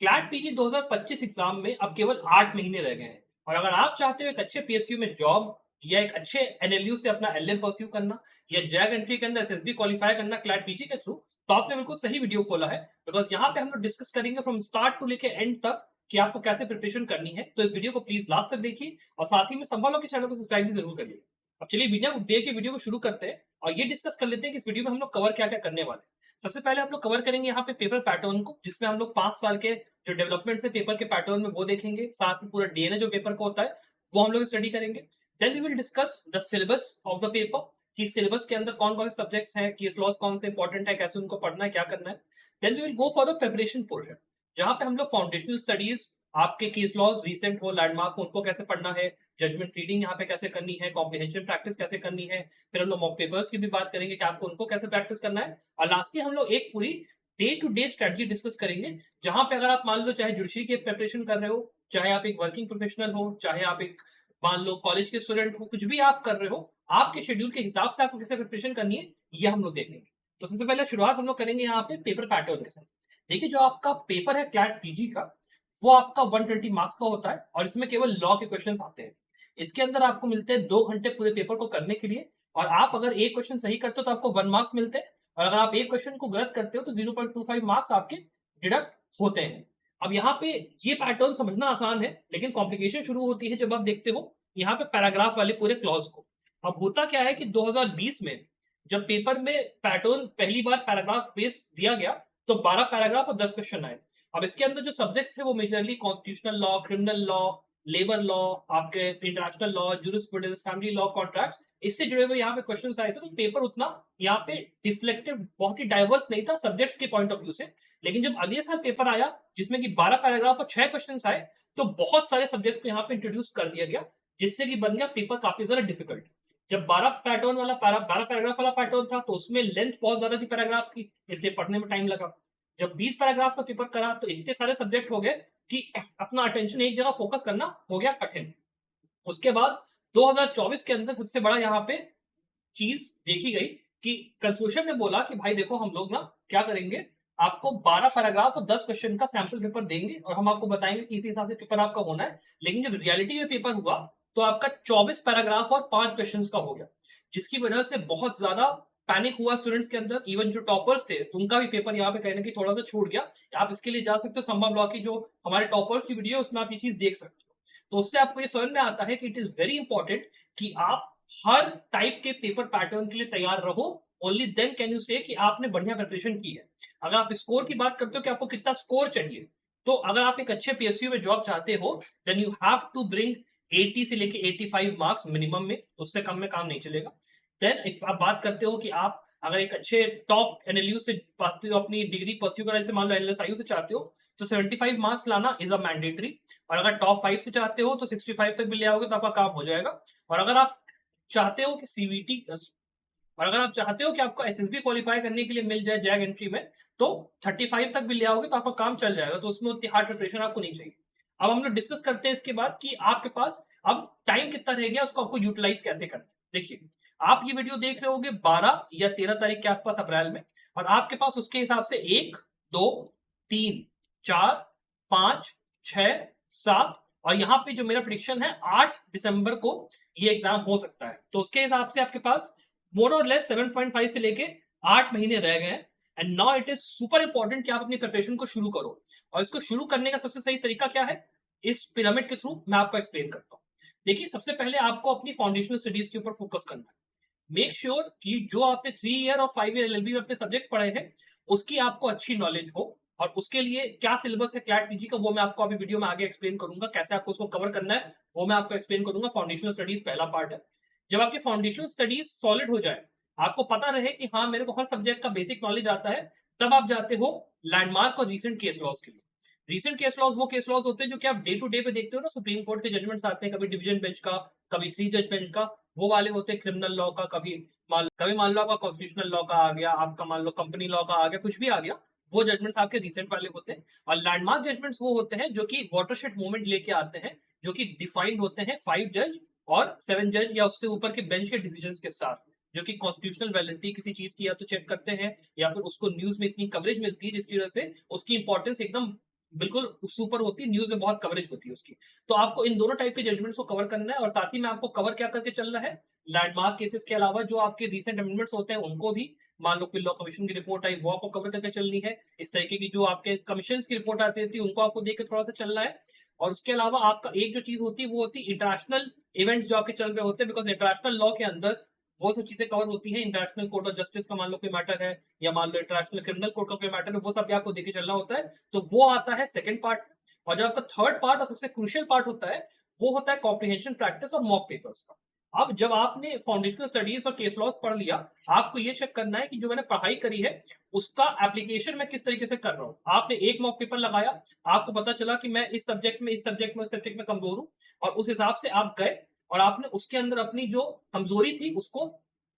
CLAT PG 2025 exam में अब केवल 8 महीने रह गए हैं और अगर आप चाहते हो एक अच्छे पीएसयू में जॉब या एक अच्छे एनएलयू से अपना एलएम परस्यू करना या जैग एंट्री के अंदर एसएसबी क्वालिफाई करना क्लैट पीजी के थ्रू, तो आपने बिल्कुल सही वीडियो खोला है। बिकॉज यहाँ पे हम लोग डिस्कस करेंगे फ्रॉम स्टार्ट टू लेके एंड तक कि आपको कैसे प्रिपरेशन करनी है। तो इस वीडियो को प्लीज लास्ट तक देखिए और साथ ही में संभालो के चैनल को सब्सक्राइब भी जरूर करिए। अब चलिए बिना देर के वीडियो को शुरू करते हैं और ये डिस्कस कर लेते हैं कि इस वीडियो में हम लोग कवर क्या क्या करने वाले हैं। सबसे पहले हम लोग कवर करेंगे यहाँ पे पेपर पैटर्न को, जिसमें हम लोग 5 साल के जो डेवलपमेंट है पेपर के पैटर्न में वो देखेंगे। साथ में पूरा डीएनए जो पेपर का होता है वो हम लोग स्टडी करेंगे। Then we will discuss the syllabus of the paper कि सिलेबस के अंदर कौन कौन से सब्जेक्ट्स हैं, केस लॉज कौन से इंपॉर्टेंट है, कैसे उनको पढ़ना है, क्या करना है। Then we will go for the preparation portion, जहां पे हम लोग फाउंडेशनल स्टडीज, आपके केस लॉज रिसेंट हो, लैंडमार्क हो, उनको कैसे पढ़ना है, जजमेंट रीडिंग यहाँ पे कैसे करनी है, कॉम्प्रिहेंशन प्रैक्टिस कैसे करनी है। फिर हम लोग मॉक पेपर्स की भी बात करेंगे कि आपको उनको कैसे प्रैक्टिस करना है। और लास्टली हम लोग एक पूरी day to day strategy discuss करेंगे, जहां पे अगर आप मान लो चाहे जुडिशरी की प्रिपरेशन कर रहे हो, चाहे आप एक वर्किंग प्रोफेशनल हो, चाहे आप एक मान लो कॉलेज के स्टूडेंट हो, कुछ भी आप कर रहे हो, आपके शेड्यूल के हिसाब से आपको कैसे प्रिपरेशन करनी है ये हम लोग देखेंगे। तो सबसे पहले शुरुआत हम लोग करेंगे यहाँ पे पेपर पैटर्न के साथ। देखिए जो आपका पेपर है क्लैट पीजी का, वो आपका 120 मार्क्स का होता है और इसमें केवल लॉ के क्वेश्चंस आते हैं। इसके अंदर आपको मिलते हैं 2 घंटे पूरे पेपर को करने के लिए और आप अगर एक क्वेश्चन सही करते हो तो आपको 1 मार्क्स मिलते हैं और अगर आप एक क्वेश्चन को गलत करते हो तो 0.25 मार्क्स आपके डिडक्ट होते हैं। अब यहाँ पे ये पैटर्न समझना आसान है, लेकिन कॉम्प्लिकेशन शुरू होती है जब आप देखते हो यहाँ पे पैराग्राफ वाले पूरे क्लॉज को। अब होता क्या है कि 2020 में जब पेपर में पैटर्न पहली बार पैराग्राफ बेस दिया गया तो 12 पैराग्राफ और 10 क्वेश्चन आए। अब इसके अंदर जो सब्जेक्ट्स थे वो majorly constitutional law, criminal law, labour law, आपके international law, jurisprudence, family law, contracts, इससे जुड़े हुए यहाँ पे क्वेश्चन आए थे। तो पेपर उतना यहाँ पे डिफ्लेक्टिव बहुत ही डाइवर्स नहीं था सब्जेक्ट्स के पॉइंट ऑफ व्यू से। लेकिन जब अगले साल पेपर आया जिसमें कि 12 पैराग्राफ और 6 क्वेश्चन आए, तो बहुत सारे सब्जेक्ट को यहाँ पे इंट्रोड्यूस कर दिया गया, जिससे कि बन गया पेपर काफी ज्यादा डिफिकल्ट। जब 12 पैराग्राफ वाला पैटर्न था तो उसमें लेंथ बहुत ज्यादा थी पैराग्राफ की, इसलिए पढ़ने में टाइम लगा। जब 20 पैराग्राफ का पेपर करा तो इतने सारे सब्जेक्ट हो गए कि अपना अटेंशन एक जगह फोकस करना हो गया कठिन। उसके बाद 2024 के अंदर सबसे बड़ा यहाँ पे चीज देखी गई कि कंसोर्शियम ने बोला कि भाई देखो हम लोग ना क्या करेंगे, आपको 12 पैराग्राफ और 10 क्वेश्चन का सैंपल पेपर देंगे और हम आपको बताएंगे कि इसी हिसाब से पेपर आपका होना है। लेकिन जब रियलिटी में पेपर हुआ तो आपका 24 पैराग्राफ और 5 क्वेश्चन का हो गया, जिसकी वजह से बहुत ज्यादा पैनिक हुआ स्टूडेंट्स के अंदर। इवन जो टॉपर्स थे उनका भी पेपर यहाँ पे कहीं ना कहीं थोड़ा सा छूट गया। आप इसके लिए जा सकते हो संभव लॉ की जो हमारे टॉपर्स की वीडियो है उसमें आप ये चीज देख सकते हो। तो उससे आपको ये समझ में आता है कि इट इज वेरी इंपॉर्टेंट कि आप हर टाइप के पेपर पैटर्न के लिए तैयार रहो। ओनली देन कैन यू से कि आपने बढ़िया प्रिपरेशन की है। अगर आप स्कोर की बात करते हो कि आपको कितना स्कोर चाहिए, तो अगर आप एक अच्छे पीएसयू में जॉब चाहते हो then you have to bring 80 से लेके 85 मार्क्स मिनिमम में, उससे कम में काम नहीं चलेगा। देन इफ आप बात करते हो कि आप अगर एक अच्छे टॉप एनएलयू से पाते हो, अपनी डिग्री परस्यू करना, जैसे मान लो एनएलएसआईयू से चाहते हो, तो 75 मार्क्स लाना इज अ मैंडेटरी। और अगर टॉप 5 से चाहते हो तो 65 तक भी ले आओगे तो आपका काम हो जाएगा। और अगर आप चाहते हो कि सीवीटी और अगर आप चाहते हो कि आपको एसएसबी क्वालिफाई करने के लिए मिल जाए जैग एंट्री में, तो 35 तक भी ले आओगे तो आपका काम चल जाएगा। तो उसमें उतनी हार्ड प्रिपरेशन आपको नहीं चाहिए। अब हम लोग डिस्कस करते हैं इसके बाद कि आपके पास अब टाइम कितना रह गया, उसको आपको यूटिलाइज कैसे करना है। देखिए आप ये वीडियो देख रहे होगे 12 या 13 तारीख के आसपास अप्रैल में, और आपके पास उसके हिसाब से 1 2 3 4 5 6 7 और यहाँ पे जो मेरा प्रिडिक्शन है 8 दिसंबर को ये एग्जाम हो सकता है। तो उसके हिसाब से आपके पास मोर और लेस 7.5 से लेके 8 महीने रह गए हैं। And now it is super important कि आप अपनी प्रिपरेशन को शुरू करो। और इसको शुरू करने का सबसे सही तरीका क्या है, इस पिरामिड के थ्रू मैं आपको एक्सप्लेन करता हूँ। देखिए सबसे पहले आपको अपनी फाउंडेशनल स्टडीज के ऊपर फोकस करना है। मेक श्योर कि जो आपने 3 ईयर और 5 ईयर एलएलबी में अपने सब्जेक्ट्स पढ़े हैं उसकी आपको अच्छी नॉलेज हो। और उसके लिए क्या सिलेबस है क्लैट पीजी का वो मैं आपको अभी वीडियो में आगे एक्सप्लेन करूंगा, कैसे आपको उसको कवर करना है वो मैं आपको एक्सप्लेन करूंगा। फाउंडेशनल स्टडीज पहला पार्ट है। जब आपकी फाउंडेशनल स्टडीज सॉलिड हो जाए, आपको पता रहे कि हाँ मेरे को हर सब्जेक्ट का बेसिक नॉलेज आता है, तब आप जाते हो लैंडमार्क और रीसेंट केस लॉज के लिए। रीसेंट केस लॉज वो केस लॉज होते हैं जो कि आप डे टू डे पे देखते हो ना, सुप्रीम कोर्ट के जजमेंट्स आते हैं, कभी डिवीजन बेंच का, कभी 3 जज बेंच का, वो वाले होते हैं क्रिमिनल लॉ का, कभी मान लो आपका कॉन्स्टिट्यूशनल लॉ का आ गया, आपका मान लो कंपनी लॉ का आ गया, कुछ भी आ गया, वो जजमेंट्स आपके रिसेंट वाले होते हैं। और लैंडमार्क जजमेंट्स वो होते हैं जो कि वाटरशेड मूवमेंट लेके आते हैं, जो कि डिफाइंड होते हैं 5 जज और 7 जज या उससे ऊपर के बेंच के डिसीजन के साथ, जो कि कॉन्स्टिट्यूशनल वैलिडिटी किसी चीज की या तो चेक करते हैं या फिर उसको न्यूज में इतनी कवरेज मिलती है जिसकी वजह से उसकी इंपॉर्टेंस एकदम बिल्कुल सुपर होती है, न्यूज़ में बहुत कवरेज होती है उसकी। तो आपको इन दोनों टाइप के जजमेंट्स को कवर करना है और साथ ही में आपको कवर क्या करके चलना है, लैंडमार्क केसेस के अलावा जो आपके रीसेंट अमेंडमेंट्स होते हैं उनको भी, मान लो कि लॉ कमीशन की रिपोर्ट आई वो आपको कवर करके चलनी है। इस तरीके की जो आपके कमीशंस की रिपोर्ट आती थी उनको आपको देख के थोड़ा-सा चलना है। और उसके अलावा आपका एक जो चीज़ होती है वो होती है इंटरनेशनल इवेंट्स जो आपके चल रहे होते हैं, बिकॉज़ इंटरनेशनल लॉ के अंदर वो सब चीज़ें कवर होती हैं। इंटरनेशनल कोर्ट ऑफ जस्टिस का मान लो कोई मैटर है या मान लो इंटरनेशनल क्रिमिनल कोर्ट का कोई मैटर है, वो सब भी आपको देख के चलना होता है। तो वो आता है सेकंड पार्ट। और जो आपका थर्ड पार्ट और सबसे क्रूशियल पार्ट होता है, वो होता है कॉम्प्रिहेंशन प्रैक्टिस और मॉक पेपर्स का। अब जब आपने फाउंडेशनल स्टडीज और केस लॉज पढ़ लिया, आपको ये चेक करना है कि जो मैंने पढ़ाई करी है उसका एप्लीकेशन मैं किस तरीके से कर रहा हूँ। आपने एक मॉक पेपर लगाया, आपको पता चला कि मैं इस सब्जेक्ट में, इस सब्जेक्ट में, इस सब्जेक्ट में कमजोर हूँ, और उस हिसाब से आप गए और आपने उसके अंदर अपनी जो कमजोरी थी उसको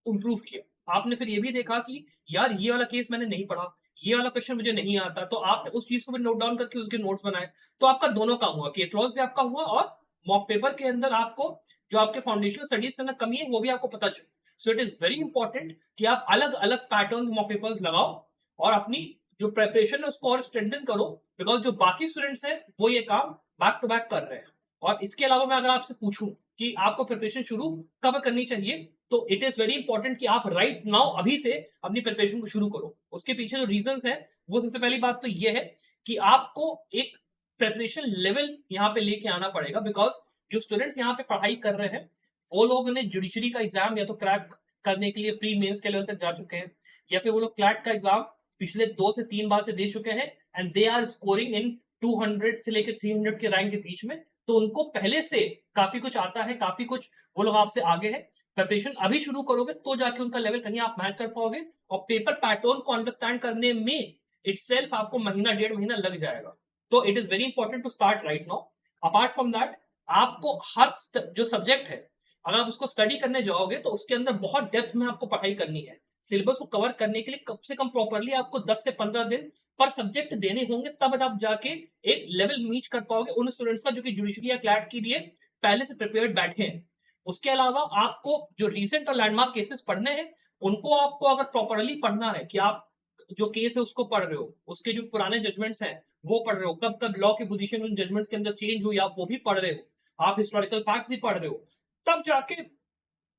इम्प्रूव किया। आपने फिर ये भी देखा कि यार ये वाला केस मैंने नहीं पढ़ा, ये वाला क्वेश्चन मुझे नहीं आता, तो आपने उस चीज को भी नोट डाउन करके उसके नोट्स बनाए। तो आपका दोनों काम हुआ, केस लॉज भी आपका हुआ और मॉक पेपर के अंदर आपको जो आपके फाउंडेशनल स्टडीज के अंदर कमी है वो भी आपको पता चले। So it is very important कि आप अलग अलग पैटर्न मॉक पेपर्स लगाओ और अपनी जो प्रेपरेशन है उसको और स्ट्रेंथन करो, बिकॉज जो बाकी स्टूडेंट्स हैं वो ये काम बैक टू बैक कर रहे हैं। और इसके अलावा मैं अगर आपसे पूछूं कि आपको प्रिपरेशन शुरू कब करनी चाहिए, तो इट इज वेरी इंपॉर्टेंट कि आप राइट नाउ अभी से अपनी प्रिपरेशन को शुरू करो। उसके पीछे जो रीजंस है, वो सबसे पहली बात तो ये है कि आपको एक प्रिपरेशन लेवल यहाँ पे लेके आना पड़ेगा, बिकॉज जो स्टूडेंट्स यहाँ पे पढ़ाई कर रहे हैं वो लोग ने जुडिशरी का एग्जाम या तो क्रैक करने के लिए प्री मेंस के लेवल तक जा चुके हैं, या फिर वो लोग क्लैट का एग्जाम पिछले 2 से 3 बार से दे चुके हैं, and they are scoring in 200 से लेकर 300 के रैंक के बीच में। तो उनको पहले से काफी कुछ आता है, काफी कुछ वो लोग आपसे आगे है। प्रिपरेशन अभी शुरू करोगे तो जाके उनका लेवल कहीं आप मैच कर पाओगे, और पेपर पैटर्न को अंडरस्टैंड करने में इटसेल्फ आपको महीना 1.5 महीना लग जाएगा। तो it is very important to start right now. Apart from that, आपको हर जो सब्जेक्ट है अगर आप उसको स्टडी करने जाओगे तो उसके अंदर बहुत डेप्थ में आपको पढ़ाई करनी है। सिलेबस को कवर करने के लिए कम से कम प्रॉपरली आपको 10 से 15 दिन पर सब्जेक्ट देने होंगे, तब आप जाके एक लेवल रीच कर पाओगे उन स्टूडेंट्स का जो कि जुडिशरी या क्लैट के लिए पहले से प्रिपेयर्ड बैठे हैं। उसके अलावा आपको जो रीसेंट और लैंडमार्क केसेस पढ़ने हैं, उनको आपको अगर प्रॉपरली पढ़ना है कि आप जो केस है उसको पढ़ रहे हो, उसके जो पुराने जजमेंट्स हैं वो पढ़ रहे हो, कब कब लॉ की पोजीशन उन जजमेंट्स के अंदर चेंज हुई आप वो भी पढ़ रहे हो, आप हिस्टोरिकल फैक्ट्स भी पढ़ रहे हो, तब जाके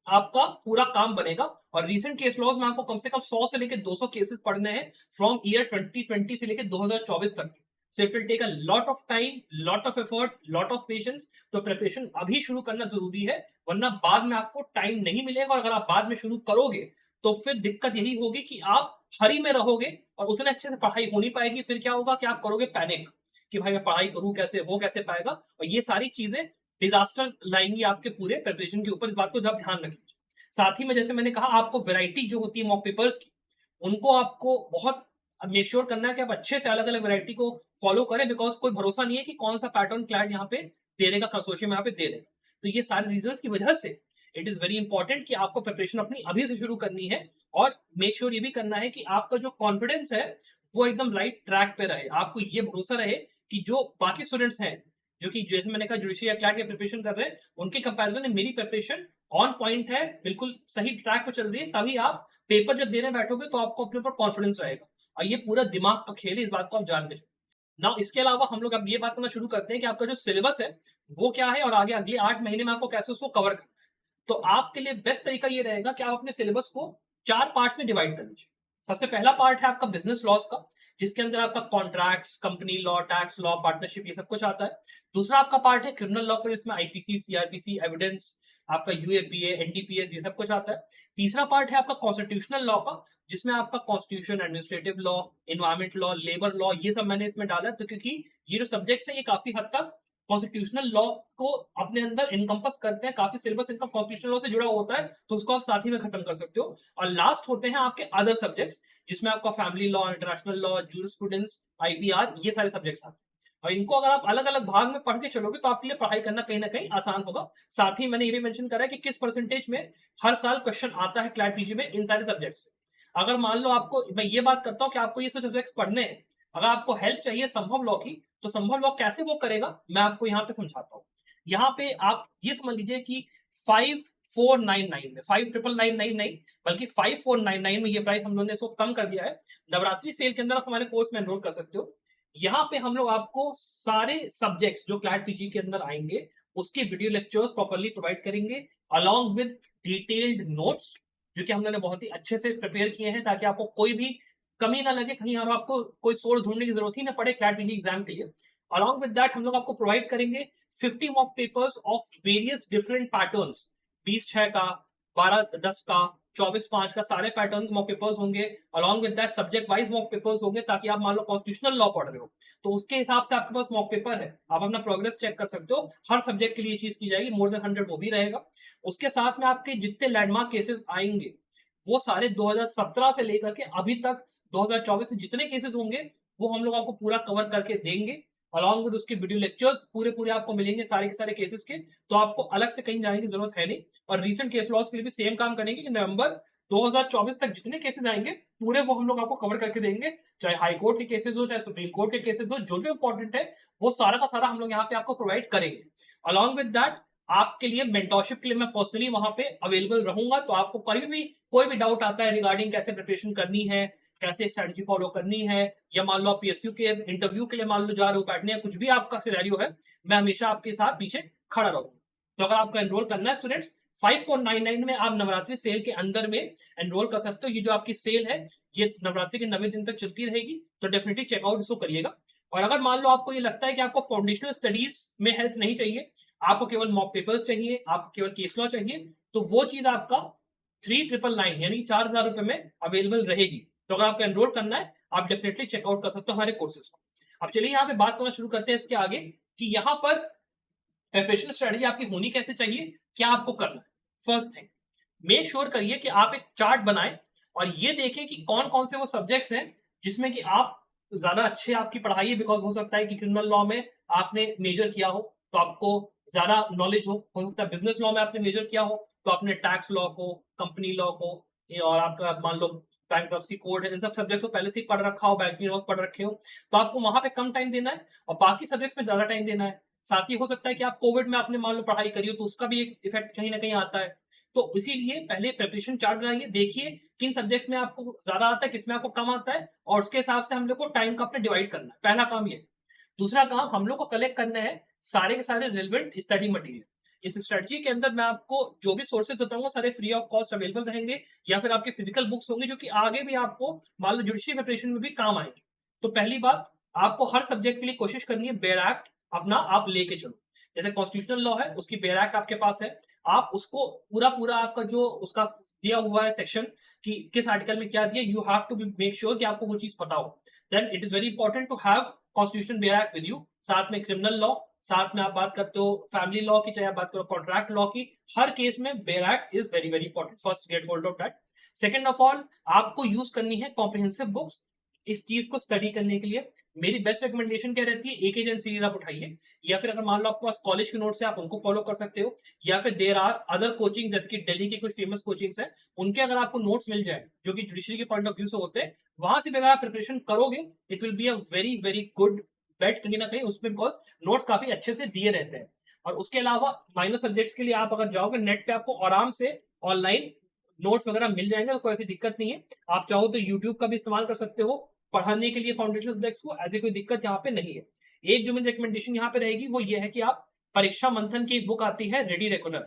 आपका पूरा काम बनेगा। और रीसेंट केस लॉज में आपको कम से कम 100 से लेकर 200 केसेस पढ़ने हैं फ्रॉम ईयर 2020 से लेकर 2024 तक। So it will take a lot of time, lot of effort, lot of patience. तो प्रिपरेशन अभी शुरू करना जरूरी है, वरना बाद में आपको टाइम नहीं मिलेगा, और अगर आप बाद में शुरू करोगे तो फिर दिक्कत यही होगी कि आप हरी में रहोगे और उतने अच्छे से पढ़ाई हो नहीं पाएगी। फिर क्या होगा कि आप करोगे पैनिक कि भाई मैं पढ़ाई करूं कैसे, हो कैसे पाएगा, और ये सारी चीजें डिजास्टर लाएंगी आपके पूरे प्रिपरेशन के ऊपर। इस बात को जब ध्यान रख लीजिए। साथ ही में जैसे मैंने कहा, आपको वैरायटी जो होती है मॉक पेपर्स की, उनको आपको बहुत मेक श्योर करना है कि आप अच्छे से अलग अलग वैरायटी को फॉलो करें, बिकॉज कोई भरोसा नहीं है कि कौन सा पैटर्न क्लाइंट यहाँ पे दे देगा, कंसोर्शियम यहाँ पे दे देगा। तो ये सारे रीजन की वजह से इट इज वेरी इंपॉर्टेंट कि आपको प्रिपरेशन अपनी अभी से शुरू करनी है, और मेक श्योर ये भी करना है कि आपका जो कॉन्फिडेंस है वो एकदम राइट ट्रैक पे रहे। आपको ये भरोसा रहे कि जो बाकी स्टूडेंट्स हैं जो कि जैसे मैंने कहा जुडिशरी या क्लैट की प्रिपरेशन कर रहे हैं, उनके कंपैरिजन में मेरी प्रिपरेशन ऑन पॉइंट है, बिल्कुल सही ट्रैक पर चल रही है। तभी आप पेपर जब देने बैठोगे तो आपको अपने ऊपर कॉन्फिडेंस रहेगा, और ये पूरा दिमाग का खेल है, इस बात को आप जान लीजिए। ना इसके अलावा हम लोग अब ये बात करना शुरू करते हैं कि आपका जो सिलेबस है वो क्या है, और आगे अगले 8 महीने में आपको कैसे उसको कवर करना है। तो आपके लिए बेस्ट तरीका ये रहेगा कि आप अपने सिलेबस को 4 पार्ट्स में डिवाइड कर लीजिए। सबसे पहला पार्ट है आपका बिजनेस लॉस का, जिसके अंदर आपका contracts, company law, tax law, partnership, ये सब कुछ आता है। दूसरा आपका पार्ट है क्रिमिनल लॉ का, जिसमें आईपीसी, सीआरपीसी, एविडेंस, आपका यूएपीए, एनडीपीएस, ये सब कुछ आता है। तीसरा पार्ट है आपका कॉन्स्टिट्यूशनल लॉ का, जिसमें आपका constitution, administrative law, environment law, labour law, ये सब मैंने इसमें डाला है। तो क्योंकि ये जो सब्जेक्ट्स है ये काफी हद तक कॉन्स्टिट्यूशनल लॉ को अपने अंदर इनकम्पस करते हैं, काफी सिलेबस इनका कॉन्स्टिट्यूशनल लॉ से जुड़ा होता है, तो उसको आप साथ ही में खत्म कर सकते हो। और लास्ट होते हैं आपके अदर सब्जेक्ट्स, जिसमें आपका family law, international law, jurisprudence, IPR, ये सारे सब्जेक्ट्स आते हैं। और इनको अगर आप अलग अलग भाग में पढ़ के चलोगे तो आपके लिए पढ़ाई करना कहीं ना कहीं आसान होगा। साथ ही मैंने ये भी मेंशन करा है कि किस परसेंटेज में हर साल क्वेश्चन आता है क्लैट पीजी में इन सारे सब्जेक्ट्स से। अगर मान लो आपको, मैं ये बात करता हूँ कि आपको ये सब सब्जेक्ट्स पढ़ने हैं, अगर आपको हेल्प चाहिए संभव लॉ की, तो संभव लॉ कैसे वो करेगा मैं आपको यहाँ पे समझाता हूँ। यहाँ पे आप ये समझ लीजिए कि 5499 में, 59999 नहीं बल्कि 5499 में ये प्राइस हम लोगों ने इसको कम कर दिया है। नवरात्रि सेल के अंदर आप हमारे कोर्स में एनरोल कर सकते हो। यहाँ पे हम लोग आपको सारे सब्जेक्ट्स जो क्लैट पीजी के अंदर आएंगे उसके वीडियो लेक्चर्स प्रॉपर्ली प्रोवाइड करेंगे, अलॉन्ग विद डिटेल्ड नोट्स जो कि हम लोगों ने बहुत ही अच्छे से प्रिपेयर किए हैं, ताकि आपको कोई भी कमी ना लगे, कहीं और आपको कोई सोर्स ढूंढने की जरूरत ही ना पड़े क्लैट पीजी एग्जाम के लिए। अलॉन्ग विद दैट हम लोग आपको प्रोवाइड करेंगे 50 mock papers of various different patterns, 20/6 का, 12/10 का, 24/5 का, सारे पैटर्न मॉक पेपर्स होंगे। Along with that subject wise mock papers होंगे, ताकि आप मान लो कॉन्स्टिट्यूशनल लॉ पढ़ रहे हो तो उसके हिसाब से आपके पास मॉक पेपर है, आप अपना प्रोग्रेस चेक कर सकते हो। हर सब्जेक्ट के लिए चीज की जाएगी, मोर देन 100 वो भी रहेगा। उसके साथ में आपके जितने लैंडमार्क केसेस आएंगे वो सारे 2017 से लेकर के अभी तक 2024 में जितने केसेस होंगे वो हम लोग आपको पूरा कवर करके देंगे। अलॉन्ग विद उसके वीडियो लेक्चर्स पूरे पूरे आपको मिलेंगे सारे के सारे केसेस के, तो आपको अलग से कहीं जाने की जरूरत है नहीं। और रीसेंट केस लॉस के लिए भी सेम काम करेंगे कि नवंबर 2024 तक जितने केसेस आएंगे पूरे वो हम लोग आपको कवर करके देंगे, चाहे हाई कोर्ट के केसेस हो चाहे सुप्रीम कोर्ट के केसेस हो, जो जो इंपॉर्टेंट है वो सारा का सारा हम लोग यहाँ पे आपको प्रोवाइड करेंगे। अलॉन्ग विद दैट आपके लिए मेंटरशिप के लिए मैं पर्सनली वहां पे अवेलेबल रहूंगा, तो आपको कहीं भी कोई भी डाउट आता है रिगार्डिंग कैसे प्रिपरेशन करनी है, कैसे स्ट्रेटजी फॉलो करनी है, या मान लो आप पीएसयू के इंटरव्यू के लिए मान लो जा रहे हो बैठने, या कुछ भी आपका सिनेरियो है, मैं हमेशा आपके साथ पीछे खड़ा रहूंगा। तो अगर आपको एनरोल करना है स्टूडेंट्स 5499 में आप नवरात्रि सेल के अंदर में एनरोल कर सकते हो। ये जो आपकी सेल है ये नवरात्रि के 90 दिन तक चलती रहेगी, तो डेफिनेटली चेकआउट इसको करिएगा। और अगर मान लो आपको ये लगता है कि आपको फाउंडेशनल स्टडीज में हेल्प नहीं चाहिए, आपको केवल मॉक पेपर्स चाहिए, आपको केवल केस लॉ चाहिए, तो वो चीज आपका 3999 यानी 4000 रुपए में अवेलेबल रहेगी। तो अगर आपको एनरोल करना है आप डेफिनेटली चेकआउट कर सकते हो हमारे कोर्सेज को। अब चलिए यहाँ पे बात करना शुरू करते हैं इसके आगे कि यहाँ पर प्रिपरेशन स्ट्रेटजी आपकी होनी कैसे चाहिए, क्या आपको करना है। फर्स्ट थिंग, मेक श्योर करिए कि आप एक चार्ट बनाएं और ये देखें कि कौन कौन से वो सब्जेक्ट्स हैं जिसमें कि आप ज्यादा अच्छे आपकी पढ़ाई है, बिकॉज हो सकता है कि क्रिमिनल लॉ में आपने मेजर किया हो तो आपको ज्यादा नॉलेज हो सकता है बिजनेस लॉ में आपने मेजर किया हो तो आपने टैक्स लॉ को, कंपनी लॉ को, और आपका मान लो बैंक्रप्सी कोड है, इन सब सब्जेक्ट्स को पहले से ही पढ़ रखा हो, बैंकिंग लॉस पढ़ रखे हो, तो आपको वहां पे कम टाइम देना है और बाकी सब्जेक्ट्स में ज्यादा टाइम देना है। साथ ही हो सकता है कि आप कोविड में आपने मान लो पढ़ाई करी हो तो उसका भी एक इफेक्ट कहीं ना कहीं आता है। तो इसीलिए पहले प्रिपरेशन चार्ट बनाइए, देखिए किन सब्जेक्ट्स में आपको ज्यादा आता है, किसमें आपको कम आता है, और उसके हिसाब से हम लोग को टाइम का अपने डिवाइड करना है। पहला काम ये। दूसरा काम हम लोग को कलेक्ट करना है सारे के सारे रिलेवेंट स्टडी मटेरियल। इस स्ट्रेटजी के अंदर मैं आपको जो भी सोर्सेज बताऊंगा सारे फ्री ऑफ कॉस्ट अवेलेबल रहेंगे, या फिर आपके फिजिकल बुक्स होंगे जो कि आगे भी आपको मान लो जुडिशरी प्रिपरेशन में भी काम आएंगे। तो पहली बात, आपको हर सब्जेक्ट के लिए कोशिश करनी है बेयर एक्ट अपना आप लेके चलो। जैसे कॉन्स्टिट्यूशनल लॉ है उसकी बेयर एक्ट आपके पास है, आप उसको पूरा पूरा आपका जो उसका दिया हुआ है सेक्शन कि किस आर्टिकल में क्या दिया, you have to make sure कि आपको वो चीज पता हो। Then it is very important to have constitution bare act with you, साथ में क्रिमिनल लॉ, साथ में आप बात करते हो फैमिली लॉ की, चाहे आप बात करो कॉन्ट्रैक्ट लॉ की, हर केस में bare act is very very important. First get hold of that. Second of all, आपको यूज करनी है कॉम्प्रिहेंसिव बुक्स इस चीज को स्टडी करने के लिए। मेरी बेस्ट रिकमेंडेशन क्या रहती है, एक एजेंट सीरीज आप उठाइए, या फिर अगर मान लो आपके पास कॉलेज के नोट्स है आप उनको फॉलो कर सकते हो, या फिर देर आर अदर कोचिंग जैसे कि दिल्ली के कुछ फेमस कोचिंग्स है उनके अगर आपको नोट्स मिल जाए जो कि जुडिशरी के पॉइंट ऑफ व्यू से होते हैं, वहां से भी अगर आप प्रिपरेशन करोगे it will be a very very good bet कहीं ना कहीं उसमें, बिकॉज नोट्स काफी अच्छे से दिए रहते हैं। और उसके अलावा माइनर सब्जेक्ट्स के लिए आप अगर जाओगे नेट पे आपको आराम से ऑनलाइन नोट्स वगैरह मिल जाएंगे, तो कोई ऐसी दिक्कत नहीं है। आप चाहो तो यूट्यूब का भी इस्तेमाल कर सकते हो पढ़ाने के लिए फाउंडेशन सब्जेक्ट्स को, ऐसी कोई दिक्कत यहाँ पे नहीं है। एक जो मेरी रिकमेंडेशन यहाँ पे रहेगी वो ये है कि आप परीक्षा मंथन की एक बुक आती है रेडी रेगुलर,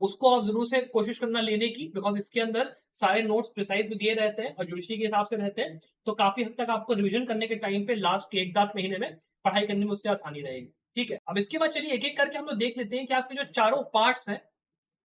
उसको आप जरूर से कोशिश करना लेने की, बिकॉज इसके अंदर सारे नोट्स प्रिसाइज भी दिए रहते हैं और जुडिशरी के हिसाब से रहते हैं, तो काफी हद तक आपको रिविजन करने के टाइम पे लास्ट के 1-8 महीने में पढ़ाई करने में उससे आसानी रहेगी। ठीक है, अब इसके बाद चलिए एक एक करके हम लोग देख लेते हैं कि आपके जो चारों पार्ट्स हैं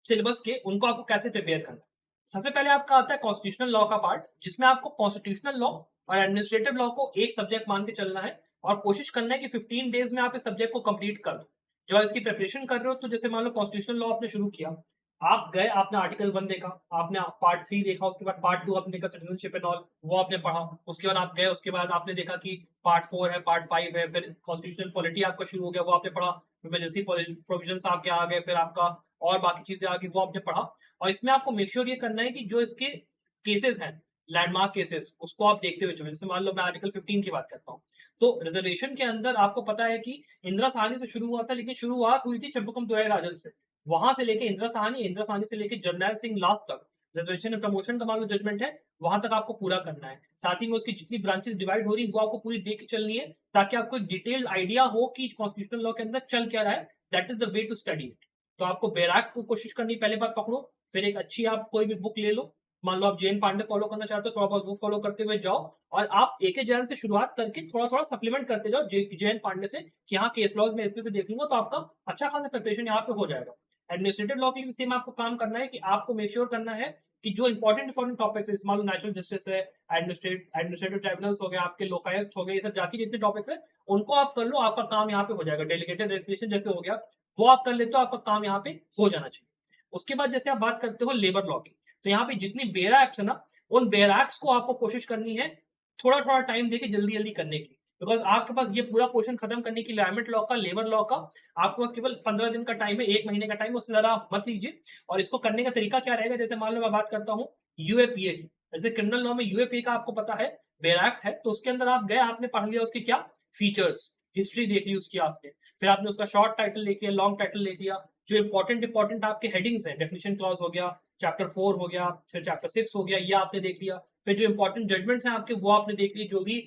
सिलेबस के उनको आपको कैसे प्रिपेयर करना है। सबसे पहले आपका आता है कॉन्स्टिट्यूशनल लॉ का पार्ट, जिसमें आपको कॉन्स्टिट्यूशनल लॉ और एडमिनिस्ट्रेटिव लॉ को एक सब्जेक्ट मान के चलना है और कोशिश करना है कि 15 डेज में आप इस सब्जेक्ट को कंप्लीट कर दो। जब आप इसकी प्रिपरेशन कर रहे हो तो जैसे मान लो कॉन्स्टिट्यूशनल लॉ आपने शुरू किया, आप गए आपने आर्टिकल 1 देखा, आपने पार्ट 3 देखा, उसके बाद पार्ट 2 आपने देखा सिटीजनशिप एंड ऑल वो आपने पढ़ा, उसके बाद आप गए उसके बाद आपने देखा कि पार्ट 4 है, पार्ट 5 है, फिर कॉन्स्टिट्यूशनल पॉलिटी आपका शुरू हो गया वो आपने पढ़ा, इमरजेंसी प्रोविजंस आपके आ गए, फिर आपका और बाकी चीजें आ गई वो आपने पढ़ा। और इसमें आपको मेक श्योर ये करना है कि जो इसके केसेस हैं लैंडमार्क केसेस उसको आप देखते हुए चलो। जैसे मान लो मैं आर्टिकल 15 की बात करता हूँ, तो रिजर्वेशन के अंदर आपको पता है कि इंदिरा साहनी से शुरू हुआ था, लेकिन शुरुआत हुई थी चंपकम दुराई राजन से, वहां से लेके इंदिरा साहनी से लेके जरनैल सिंह लास्ट तक रिजर्वेशन एंड प्रमोशन का मान लो जजमेंट है, वहां तक आपको पूरा करना है। साथ ही में उसकी जितनी ब्रांचेस डिवाइड हो रही है वो आपको पूरी देख के चलनी है, ताकि आपको एक डिटेल्ड आइडिया हो कि कॉन्स्टिट्यूशनल लॉ के अंदर चल क्या रहा है। That is the way to study it. तो आपको बैराक को कोशिश करनी, पहले बार पकड़ो, फिर एक अच्छी आप कोई भी बुक ले लो। मान लो आप जैन पांडे फॉलो करना चाहते हो, थोड़ा बहुत वो फॉलो करते हुए जाओ, और आप एक जैन से शुरुआत करके थोड़ा थोड़ा सप्लीमेंट करते जाओ जैन पांडे से, कि हाँ केस लॉज में इसमें से देख लूंगा, तो आपका अच्छा खासा प्रिपरेशन यहाँ पे हो जाएगा। एडमिनिस्ट्रेटिव लॉ के लिए सेम आपको काम करना है कि आपको मेक श्योर करना है कि जो इंपॉर्टेंट टॉपिक्स है, मान लो नेचुरल जस्टिस है, एडमिनिस्ट्रेटिव ट्राइब्यूनल्स हो गया, आपके लोकायुक्त हो गए, ये सब जाके जितने टॉपिक्स है उनको आप कर लो, आपका काम यहाँ पे हो जाएगा। डेलीगेटेड लेजिस्लेशन जैसे हो गया, वो आप कर लेते हो, आपका काम यहाँ पे हो जाना चाहिए। उसके बाद जैसे आप बात करते हो लेबर लॉ की, तो यहाँ पे जितनी बेरा एक्ट्स है ना, उन बेरा एक्ट्स को आपको कोशिश करनी है थोड़ा थोड़ा टाइम देके जल्दी जल्दी करने की, बिकॉज आपके पास ये पूरा पोर्शन खत्म करने के लिए एनवायरमेंट लॉ का, लेबर लॉ का, आपके पास केवल 15 दिन का टाइम है, 1 महीने का टाइम, उससे ज्यादा आप मत लीजिए। और इसको करने का तरीका क्या रहेगा, जैसे मान लो मैं बात करता हूँ यूएपीए की, जैसे क्रिमिनल लॉ में यूएपीए का आपको पता है बेरा एक्ट है, तो उसके अंदर आप गए, आपने पढ़ लिया उसके क्या फीचर्स, हिस्ट्री देख ली उसकी आपने, फिर आपने उसका शॉर्ट टाइटल देख लिया, लॉन्ग टाइटल देख लिया, जो इंपॉर्टेंट आपके हेडिंग्स हैं, डेफिनेशन क्लॉज हो गया, चैप्टर 4 हो गया, फिर चैप्टर 6 हो गया, ये आपने देख लिया, फिर जो इंपॉर्टेंट जजमेंट्स हैं आपके वो आपने देख ली, जो भी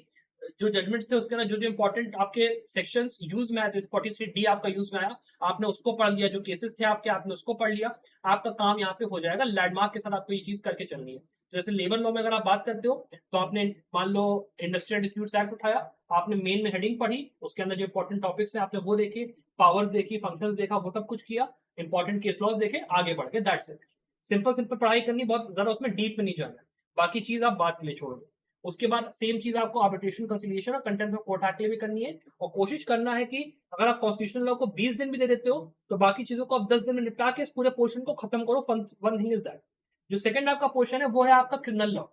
जो जजमेंट्स थे उसके अंदर जो जो इंपॉर्टेंट आपके सेक्शंस यूज में आए, जैसे 43D आपका यूज में आया, आपने उसको पढ़ लिया, जो केसेस थे आपके आपने उसको पढ़ लिया, आपका काम यहाँ पे हो जाएगा। लैंडमार्क के साथ आपको ये चीज करके चलनी है। जैसे लेबर लॉ में अगर आप बात करते हो, तो आपने मान लो इंडस्ट्रियल डिस्प्यूट्स एक्ट उठाया, आपने मेन में हेडिंग पढ़ी, उसके अंदर जो इंपॉर्टेंट टॉपिक्स हैं आपने वो देखे, पावर्स देखी, फंक्शंस देखा, वो सब कुछ किया, इंपॉर्टेंट केस लॉज देखे, आगे बढ़ के, दैट्स इट। सिंपल सिंपल पढ़ाई करनी, बहुत ज्यादा उसमें डीप में नहीं जाना है, बाकी चीज आप बात के लिए छोड़ दो। उसके बाद सेम चीज आपको आर्बिट्रेशन, कंसिलिएशन और कंटेम्प्ट ऑफ कोर्ट एक्ट के लिए भी करनी है, और कोशिश करना है कि अगर आप कॉन्स्टिट्यूशनल लॉ को 20 दिन भी दे देते हो, तो बाकी चीजों को आप 10 दिन में निपटा के इस पूरे पोर्शन को खत्म करो। One thing is that. जो सेकंड आपका पोर्शन है वो है आपका क्रिमिनल लॉ।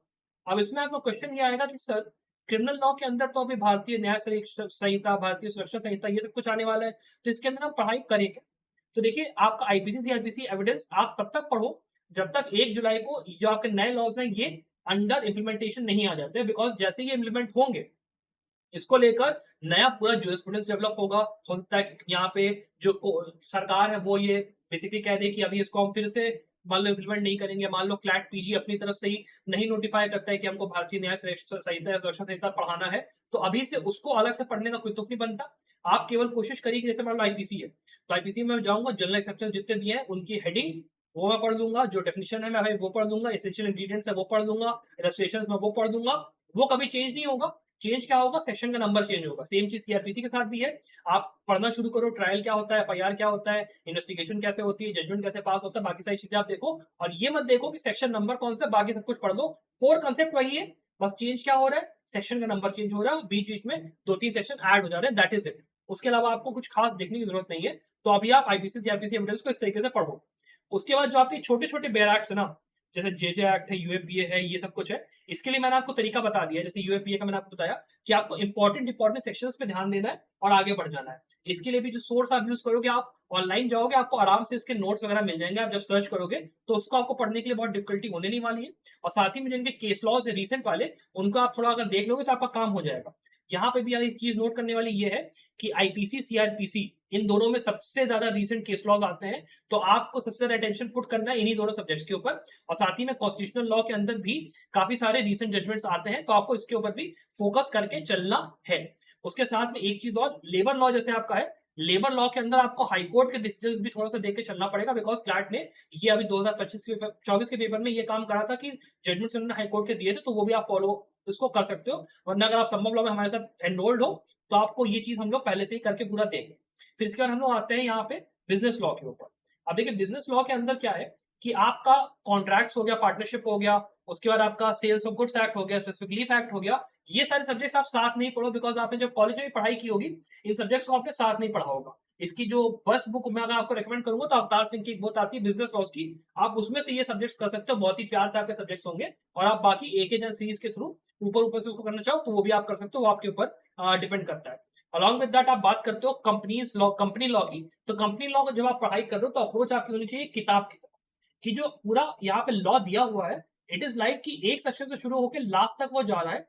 अब इसमें आपका क्वेश्चन ये आएगा कि सर क्रिमिनल लॉ के अंदर तो अभी भारतीय न्याय संहिता, भारतीय सुरक्षा संहिता, ये सब कुछ आने वाला है, तो इसके अंदर हम पढ़ाई करें क्या? तो देखिए, आपका आईपीसी सीआरपीसी एविडेंस आप तब तक पढ़ो जब तक 1 जुलाई को जो आपके नए लॉज हैं ये अंडर इम्प्लीमेंटेशन नहीं आ जाते, बिकॉज जैसे ये इम्प्लीमेंट होंगे, इसको लेकर नया पूरा जूरिस्प्रूडेंस डेवलप होगा। हो सकता है यहाँ पे जो सरकार है वो ये बेसिकली कह दे कि अभी इसको हम फिर से मान लो इम्प्लीमेंट नहीं करेंगे। मान लो क्लैट पीजी अपनी तरफ से ही नहीं नोटिफाई करता है कि हमको भारतीय न्याय संहिता या सुरक्षा संहिता पढ़ाना है, तो अभी से उसको अलग से पढ़ने का कोई तुक नहीं बनता। आप केवल कोशिश करिए कि जैसे मान लो आईपीसी है, तो आईपीसी में मैं जाऊंगा, जनरल एक्सेप्शन जितने दिए हैं उनकी हेडिंग वो मैं पढ़ लूंगा, जो डेफिनेशन है मैं भाई वो पढ़ लूंगा, एसेंशियल इंग्रेडिएंट्स है वो पढ़ लूंगा, इलस्ट्रेशंस में वो पढ़ दूंगा। वो कभी चेंज नहीं होगा। चेंज क्या होगा, सेक्शन का नंबर चेंज होगा। सेम चीज सीआरपीसी के साथ भी है। आप पढ़ना शुरू करो, ट्रायल क्या होता है, एफआईआर क्या होता है, इन्वेस्टिगेशन कैसे होती है, जजमेंट कैसे पास होता है, बाकी सारी चीजें आप देखो, और ये मत देखो कि सेक्शन नंबर कौन सा, बाकी सब कुछ पढ़ दो। कोर कंसेप्ट वही है, बस चेंज क्या हो रहा है, सेक्शन का नंबर चेंज हो रहा है, बीच बीच में 2-3 सेक्शन ऐड हो जा रहे हैं, दैट इज इट। उसके अलावा आपको कुछ खास देखने की जरूरत नहीं है। तो अभी आप आईपीसी सीआरपीसी एविडेंस को इस तरीके से पढ़ो। उसके बाद जो आपके छोटे छोटे बेयर एक्ट्स है ना, जैसे जेजे एक्ट है, यूएपीए है, ये सब कुछ है, इसके लिए मैंने आपको तरीका बता दिया। जैसे यूएपीए का मैंने आपको बताया कि आपको इंपॉर्टेंट सेक्शंस पे ध्यान देना है और आगे बढ़ जाना है। इसके लिए भी जो सोर्स आप यूज करोगे, आप ऑनलाइन जाओगे, आपको आराम से इसके नोट्स वगैरह मिल जाएंगे। आप जब सर्च करोगे तो उसको आपको पढ़ने के लिए बहुत डिफिकल्टी होने नहीं वाली है। और साथ ही में जिनके केस लॉज है रिसेंट वाले, उनको आप थोड़ा अगर देख लोगे तो आपका काम हो जाएगा। यहाँ पे भी एक चीज नोट करने वाली ये है कि आईपीसी सीआरपीसी इन दोनों में सबसे ज्यादा रीसेंट केस लॉज आते हैं, तो आपको सबसे ज्यादा अटेंशन पुट करना है इन्हीं दोनों सब्जेक्ट्स के ऊपर। और साथ ही में कॉन्स्टिट्यूशनल लॉ के अंदर भी काफी सारे रीसेंट जजमेंट्स आते हैं, तो आपको इसके ऊपर भी फोकस करके चलना है। उसके साथ में एक चीज और, लेबर लॉ जैसे आपका है, लेबर लॉ के अंदर आपको हाईकोर्ट के डिसीजंस भी थोड़ा सा देख के चलना पड़ेगा, बिकॉज क्लैट ने ये अभी 2025-24 के पेपर में ये काम करा था कि जजमेंट्स उन्होंने हाईकोर्ट के दिए थे, तो वो भी आप फॉलो इसको कर सकते हो। वरना अगर आप संभव लॉ में हमारे साथ एनरोल्ड हो तो आपको ये चीज हम लोग पहले से ही करके पूरा देंगे। फिर इसके बाद हम लोग आते हैं यहाँ पे बिजनेस लॉ के ऊपर। अब देखिए, बिजनेस लॉ के अंदर क्या है कि आपका कॉन्ट्रैक्ट्स हो गया, पार्टनरशिप हो गया, उसके बाद आपका सेल्स ऑफ गुड्स एक्ट हो गया, स्पेसिफिक लीफ एक्ट हो गया, ये सारे सब्जेक्ट्स आप साथ नहीं पढ़ो, बिकॉज आपने जब कॉलेज में पढ़ाई की होगी इन सब्जेक्ट्स को आपने साथ नहीं पढ़ा होगा। इसकी जो बस बुक मैं अगर आपको रेकमेंड करूंगा तो अवतार सिंह की एक बुक आती है बिजनेस लॉस की, आप उसमें से ये सब्जेक्ट्स कर सकते हो, बहुत ही प्यार से आपके सब्जेक्ट्स होंगे। और आप बाकी एक एजन सीरीज के थ्रू ऊपर ऊपर से उसको करना चाहो तो वो भी आप कर सकते हो, वो आपके ऊपर डिपेंड करता है। अलॉन्ग विद दैट आप बात करते हो कंपनीज लॉ, कंपनी लॉ की, तो कंपनी लॉ को जब आप पढ़ाई कर रहे हो तो अप्रोच आपकी होनी चाहिए किताब की, कि जो पूरा यहाँ पे लॉ दिया हुआ है, इट इज लाइक कि एक सेक्शन से शुरू होकर लास्ट तक वो जा रहा है।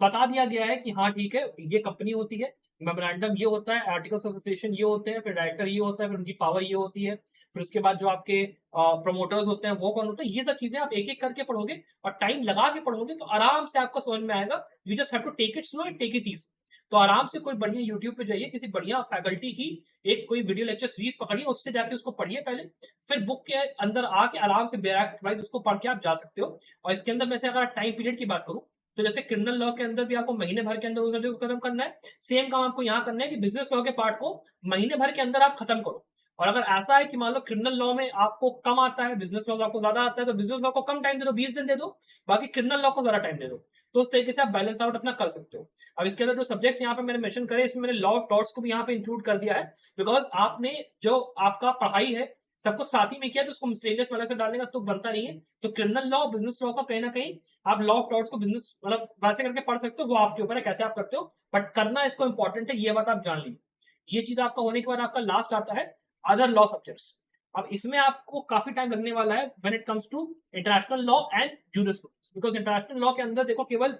बता दिया गया है कि हाँ ठीक है, ये कंपनी होती है, मेमोरेंडम ये होता है, आर्टिकल्स ऑफ एसोसिएशन ये होते हैं, फिर डायरेक्टर ये होता है, फिर उनकी पावर ये होती है, फिर उसके बाद जो आपके प्रमोटर्स होते हैं वो कौन होते हैं, ये सब चीजें आप एक एक करके पढ़ोगे और टाइम लगा के पढ़ोगे तो आराम से आपको समझ में आएगा। You just have to take it slow and take it easy. तो आराम से कोई बढ़िया यूट्यूब पे जाइए, किसी बढ़िया फैकल्टी की एक कोई वीडियो लेक्चर सीरीज पकड़िए, उससे जाके उसको पढ़िए पहले, फिर बुक के अंदर आके आराम से बैक वाइज उसको पढ़ के आप जा सकते हो। और इसके अंदर में से अगर टाइम पीरियड की बात करूं तो जैसे क्रिमिनल लॉ के अंदर भी आपको महीने भर के अंदर उस सबजेक्ट को खत्म करना है, सेम काम आपको यहाँ करना है कि बिजनेस लॉ के पार्ट को महीने भर के अंदर आप खत्म करो। और अगर ऐसा है कि मान लो क्रिमिनल लॉ में आपको कम आता है, बिजनेस लॉ आपको ज्यादा आता है, तो बिजनेस लॉ को कम टाइम दे दो, 20 दिन दे दो, बाकी क्रिमिनल लॉ को ज्यादा टाइम दे दो। तो उस तरीके से आप बैलेंस आउट अपना कर सकते हो। अब इसके अंदर जो सब्जेक्ट्स यहाँ पे मैंने मेंशन करे, इसमें मैंने लॉ ऑफ टॉर्ट्स को भी यहाँ पे इंक्लूड कर दिया है, बिकॉज आपने जो आपका पढ़ाई है सब कुछ साथ ही में किया, तो उसको मिसलेनियस वाले से डालने का तो बनता नहीं है। तो क्रिमिनल लॉ, बिजनेस लॉ का कहीं ना कहीं आप लॉ ऑफ टॉर्ट्स को बिजनेस मतलब वैसे करके पढ़ सकते हो, वो आपके ऊपर है कैसे आप करते हो, बट करना इसको इंपॉर्टेंट है, ये बात आप जान लीजिए। ये चीज आपका होने के बाद आपका लास्ट आता है अदर लॉ सब्जेक्ट्स। अब इसमें आपको काफी टाइम लगने वाला है when it comes to international law and jurisprudence, because international law के अंदर देखो केवल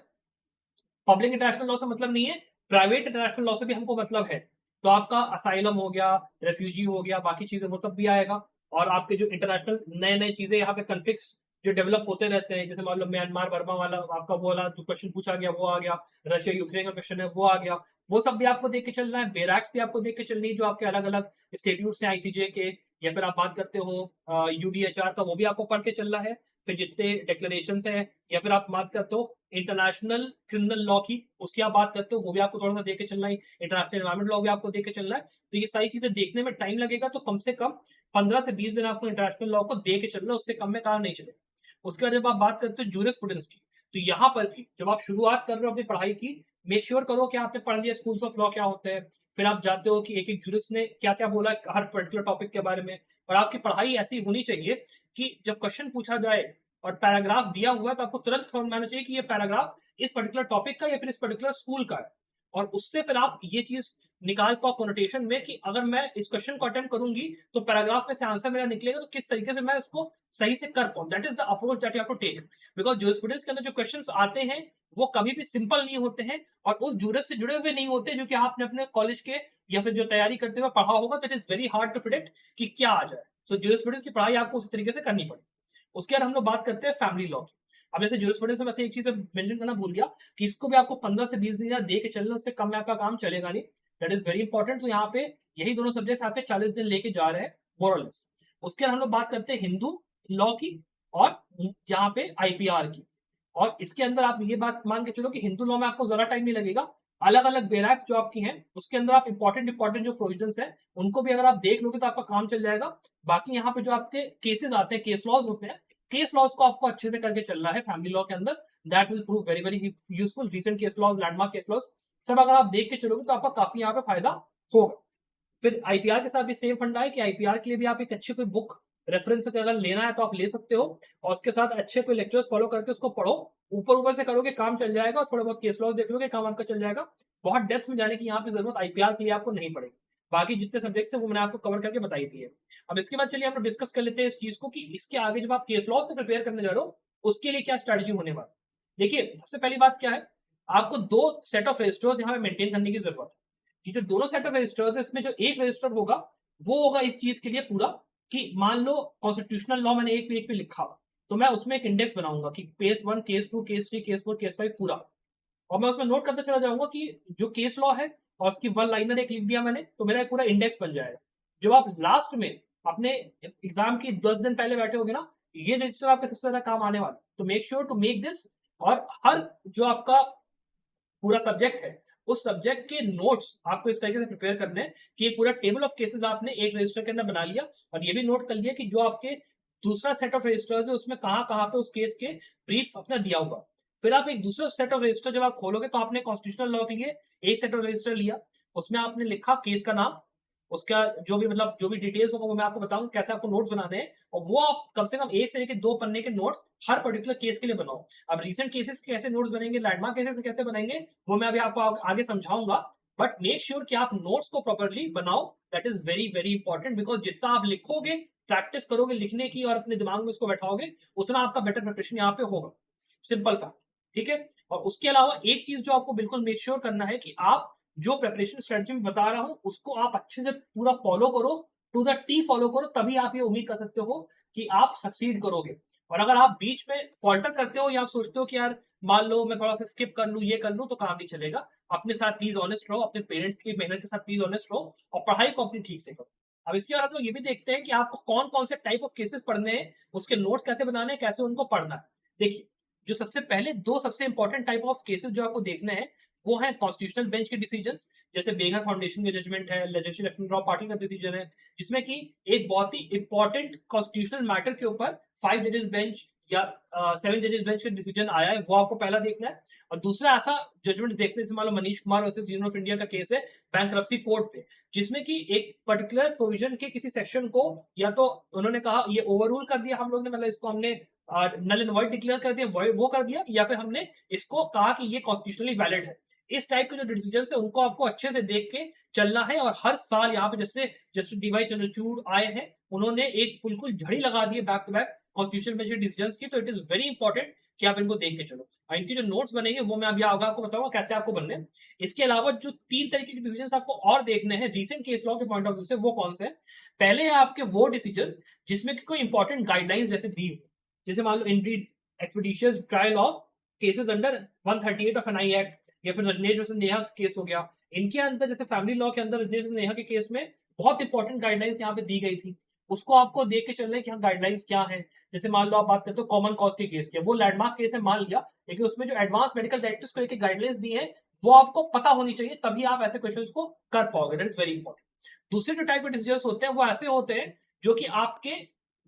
पब्लिक इंटरनेशनल लॉ से मतलब नहीं है, प्राइवेट इंटरनेशनल लॉ से भी हमको मतलब है। तो आपका असाइलम हो गया, रेफ्यूजी हो गया, बाकी चीजें वो सब भी आएगा। और आपके जो इंटरनेशनल नए नए चीजें यहाँ पे कन्फ्लिक्ट्स जो डेवलप होते रहते हैं, जैसे मान लो म्यांमार बर्मा वाला आपका वो वाला जो क्वेश्चन पूछा गया वो आ गया, रशिया यूक्रेन का क्वेश्चन है वो आ गया, वो सब भी आपको देख के चलना है। बेरैक्स भी आपको देख के चलनी है, जो आपके अलग अलग स्टेट्यूट्स हैं आईसीजे के, या फिर आप बात करते हो यूडीएचआर का, वो भी आपको पढ़ के चलना है। फिर जितने डिक्लेरेशन है, या फिर आप बात करते हो इंटरनेशनल क्रिमिनल लॉ की, उसकी आप बात करते हो, वो भी आपको थोड़ा सा देख के चलना है। इंटरनेशनल एनवायरमेंट लॉ भी आपको देख के चलना है। तो ये सारी चीजें देखने में टाइम लगेगा, तो कम से कम 15 से 20 दिन आपको इंटरनेशनल लॉ को दे के चलना है, उससे कम में काम नहीं चलेगा। उसके बाद जब आप बात करते हो जूरिस्प्रूडेंस की, तो यहाँ पर भी जब आप शुरुआत कर रहे हो अपनी पढ़ाई की, मेक श्योर करो कि आपने पढ़ लिया स्कूल्स ऑफ लॉ क्या होते हैं, फिर आप जानते हो कि एक एक जूरिस्ट ने क्या क्या बोला हर पर्टिकुलर टॉपिक के बारे में। और आपकी पढ़ाई ऐसी होनी चाहिए कि जब क्वेश्चन पूछा जाए और पैराग्राफ दिया हुआ है, तो आपको तुरंत समझ में आना चाहिए कि ये पैराग्राफ इस पर्टिकुलर टॉपिक का या फिर इस पर्टिकुलर स्कूल का है। और उससे फिर आप ये चीज निकाल पाओ कोनोटेशन में कि अगर मैं इस क्वेश्चन को अटेम्प्ट करूंगी तो पैराग्राफ में से आंसर मेरा निकलेगा, तो किस तरीके से मैं उसको सही से कर पाऊं। That is the approach that you have to take, because jurisprudence के अंदर जो क्वेश्चंस आते हैं वो कभी भी सिंपल नहीं होते हैं, और उस जूरिस से जुड़े हुए नहीं होते जो कि आपने अपने कॉलेज के या फिर जो तैयारी करते हुए पढ़ा होगा। That is very hard to predict कि क्या आ जाए। सो जूरिस्प्रूडेंस की पढ़ाई आपको उसी तरीके से करनी पड़ेगी। उसके बाद हम लोग बात करते हैं फैमिली लॉ की। अब जैसे जूरिस्प्रूडेंस में वैसे एक चीज मेंशन करना भूल गया कि इसको भी आपको 15 से 20 दिन दे के चलना, उससे कम में आपका काम चलेगा नहीं। That is very important. तो यहाँ पे यही दोनों सब्जेक्ट्स आपके 40 दिन लेके जा रहे हैं मोरलेस। उसके बाद हम लोग बात करते हैं हिंदू लॉ की और यहाँ पे आईपीआर की। और इसके अंदर आप ये बात मान के चलो कि हिंदू लॉ में आपको ज्यादा टाइम नहीं लगेगा। अलग अलग बेरैक्स जो आपकी हैं उसके अंदर आप इंपॉर्टेंट जो प्रोविजंस है उनको भी अगर आप देख लोगे तो आपका काम चल जाएगा। बाकी यहाँ पे जो आपके केसेस आते हैं, केस लॉज होते हैं, केस लॉज को आपको अच्छे से करके चलना है फैमिली लॉ के अंदर। That will prove very very useful. Recent case laws, landmark case laws सब अगर आप देख के चलोगे तो आपका काफी यहाँ पे फायदा होगा। फिर आईपीआर के साथ भी सेम फंडा है कि आईपीआर के लिए भी आप एक अच्छी कोई बुक रेफरेंस अगर लेना है तो आप ले सकते हो, और उसके साथ अच्छे कोई लेक्चर्स फॉलो करके उसको पढ़ो। ऊपर ऊपर से करोगे काम चल जाएगा, और थोड़ा बहुत केस लॉ देख लोगे काम आपका चल जाएगा। बहुत डेप्थ में जाने की यहाँ पे जरूरत आईपीआर के लिए आपको नहीं पड़ेगी। बाकी जितने सब्जेक्ट्स है वो मैंने आपको कवर करके बताई दी है। अब इसके बाद चलिए हम लोग डिस्कस कर लेते हैं इस चीज को कि इसके आगे जब आप केस लॉ को प्रिपेयर करने जा रहे हो उसके लिए क्या स्ट्रेटेजी होने वाली। देखिए सबसे पहली बात क्या है, आपको दो सेट ऑफ रजिस्टर्स यहाँ पे मेंटेन करने की जरूरत है। ये जो दोनों सेट ऑफ रजिस्टर्स है इसमें जो एक रजिस्टर होगा वो होगा इस चीज के लिए पूरा कि मान लो कॉन्स्टिट्यूशनल लॉ मैंने एक पेज पे लिखा, तो मैं उसमें एक इंडेक्स बनाऊंगा कि case 1, case 2, case 3, case 4, case 5 पूरा। और मैं उसमें नोट करता चला जाऊंगा कि जो केस लॉ है और उसकी वन लाइनर एक लिख दिया मैंने, तो मेरा एक पूरा इंडेक्स बन जाएगा। जब आप लास्ट में अपने एग्जाम की 10 दिन पहले बैठे होगे ना, ये रजिस्टर आपका सबसे ज्यादा काम आने वाला। तो make sure to make this. और हर जो आपका पूरा सब्जेक्ट है उस सब्जेक्ट के नोट्स आपको इस तरीके से प्रिपेयर करने हैं कि एक पूरा टेबल ऑफ केसेस आपने एक रजिस्टर के अंदर बना लिया, और ये भी नोट कर लिया कि जो आपके दूसरा सेट ऑफ रजिस्टर्स है उसमें कहाँ कहाँ पे उस केस के ब्रीफ अपना दिया होगा। फिर आप एक दूसरा सेट ऑफ रजिस्टर जब आप खोलोगे तो आपने कॉन्स्टिट्यूशनल लॉ के लिए एक सेट ऑफ रजिस्टर लिया, उसमें आपने लिखा केस का नाम, उसका जो भी मतलब जो भी डिटेल्स होगा वो मैं आपको बताऊंगा कैसे आपको नोट्स बनाने हैं, और वो आप कम से कम 1 से लेकर 2 पन्ने के नोट्स हर पर्टिकुलर केस के लिए बनाओ। अब रीसेंट केसेस के कैसे नोट्स बनेंगे, लैंडमार्क केसेस कैसे बनेंगे, वो मैं अभी आपको आगे समझाऊंगा। बट मेक श्योर कि आप नोट्स को प्रॉपरली बनाओ। That is very very important, because जितना आप लिखोगे, प्रैक्टिस करोगे लिखने की और अपने दिमाग में उसको बैठाओगे, उतना आपका बेटर प्रिपरेशन यहाँ पे होगा। सिंपल फैक्ट, ठीक है। और उसके अलावा एक चीज जो आपको बिल्कुल मेक श्योर करना है कि आप जो प्रिपरेशन स्ट्रेटजी में बता रहा हूं उसको आप अच्छे से पूरा फॉलो करो, टू द टी फॉलो करो, तभी आप ये उम्मीद कर सकते हो कि आप सक्सीड करोगे। और अगर आप बीच में फॉल्टर करते हो या आप सोचते हो कि यार मान लो मैं थोड़ा सा स्किप कर लूँ, ये कर लूँ, तो काम नहीं चलेगा। अपने साथ प्लीज ऑनेस्ट रहो, अपने पेरेंट्स की मेहनत के साथ प्लीज ऑनेस्ट रहो और पढ़ाई को अपनी ठीक से करो। अब इसके बाद हम लोग ये भी देखते हैं कि आपको कौन-कौन से टाइप ऑफ केसेस पढ़ने हैं, उसके नोट्स कैसे बनाने हैं, कैसे उनको पढ़ना है। देखिए, जो सबसे पहले 2 सबसे इंपॉर्टेंट टाइप ऑफ केसेस जो आपको देखने हैं, वो हैं कॉन्स्टिट्यूशनल बेंच के डिसीजंस, जैसे बेगर फाउंडेशन के जजमेंट है, लेजिस्लेटिव एक्शन लॉ पार्टली का डिसीजन है, जिसमें कि एक बहुत ही इंपॉर्टेंट कॉन्स्टिट्यूशनल मैटर के ऊपर 5 जजेस बेंच या 7 जजेस बेंच का डिसीजन आया है, वो आपको पहला देखना है। और दूसरा ऐसा जजमेंट देखने से, मान लो Manish Kumar versus union of India का केस है बैंक्रप्सी कोर्ट पे, जिसमें कि एक पर्टिकुलर प्रोविजन के किसी सेक्शन को या तो उन्होंने कहा ये ओवररूल कर दिया हम लोग ने, मतलब इसको हमने नल एंड वॉइड डिक्लेयर कर दिया, वो कर दिया, या फिर हमने इसको कहा कि ये कॉन्स्टिट्यूशनली वैलिड है। इस टाइप के जो डिसीजन है उनको आपको अच्छे से देख के चलना है। और हर साल यहाँ पे जैसे जस्टिस डीवाई चंद्रचूड़ आए हैं, उन्होंने एक बिल्कुल झड़ी लगा दी है बैक टू बैक कॉन्स्टिट्यूशन में डिसीजन की, तो इट इज वेरी इंपॉर्टेंट कि आप इनको देख के चलो। और इनके जो नोट्स बनेंगे वो मैं अभी आगे आपको बताऊंगा कैसे आपको बनने हैं। इसके अलावा जो 3 तरीके के डिसीजन आपको और देखने हैं रीसेंट केस लॉ के पॉइंट ऑफ व्यू से, वो कौन से हैं? पहले है आपके वो डिसीजन जिसमें कि कोई इंपॉर्टेंट गाइडलाइंस जैसे दी, जैसे मान लो entry expeditious trial of cases under 138 of NI act, या फिर रजनेश वर्सेस नेहा केस हो गया। इनके अंदर जैसे फैमिली लॉ के अंदर रजनेश नेहा के केस में बहुत इंपॉर्टेंट गाइडलाइंस यहाँ पे दी गई थी, उसको आपको देख के चलना है कि हाँ गाइडलाइंस क्या है। जैसे मान लो आप बात करते हो कॉमन कॉज के केस की, वो लैंडमार्क केस है मान लिया, लेकिन उसमें जो एडवांस मेडिकल डायरेक्टिव्स को लेकर गाइडलाइंस दी है वो आपको पता होनी चाहिए, तभी आप ऐसे क्वेश्चंस को कर पाओगे। That is very important. दूसरे जो टाइप के डिसीजंस होते हैं वो ऐसे होते हैं जो कि आपके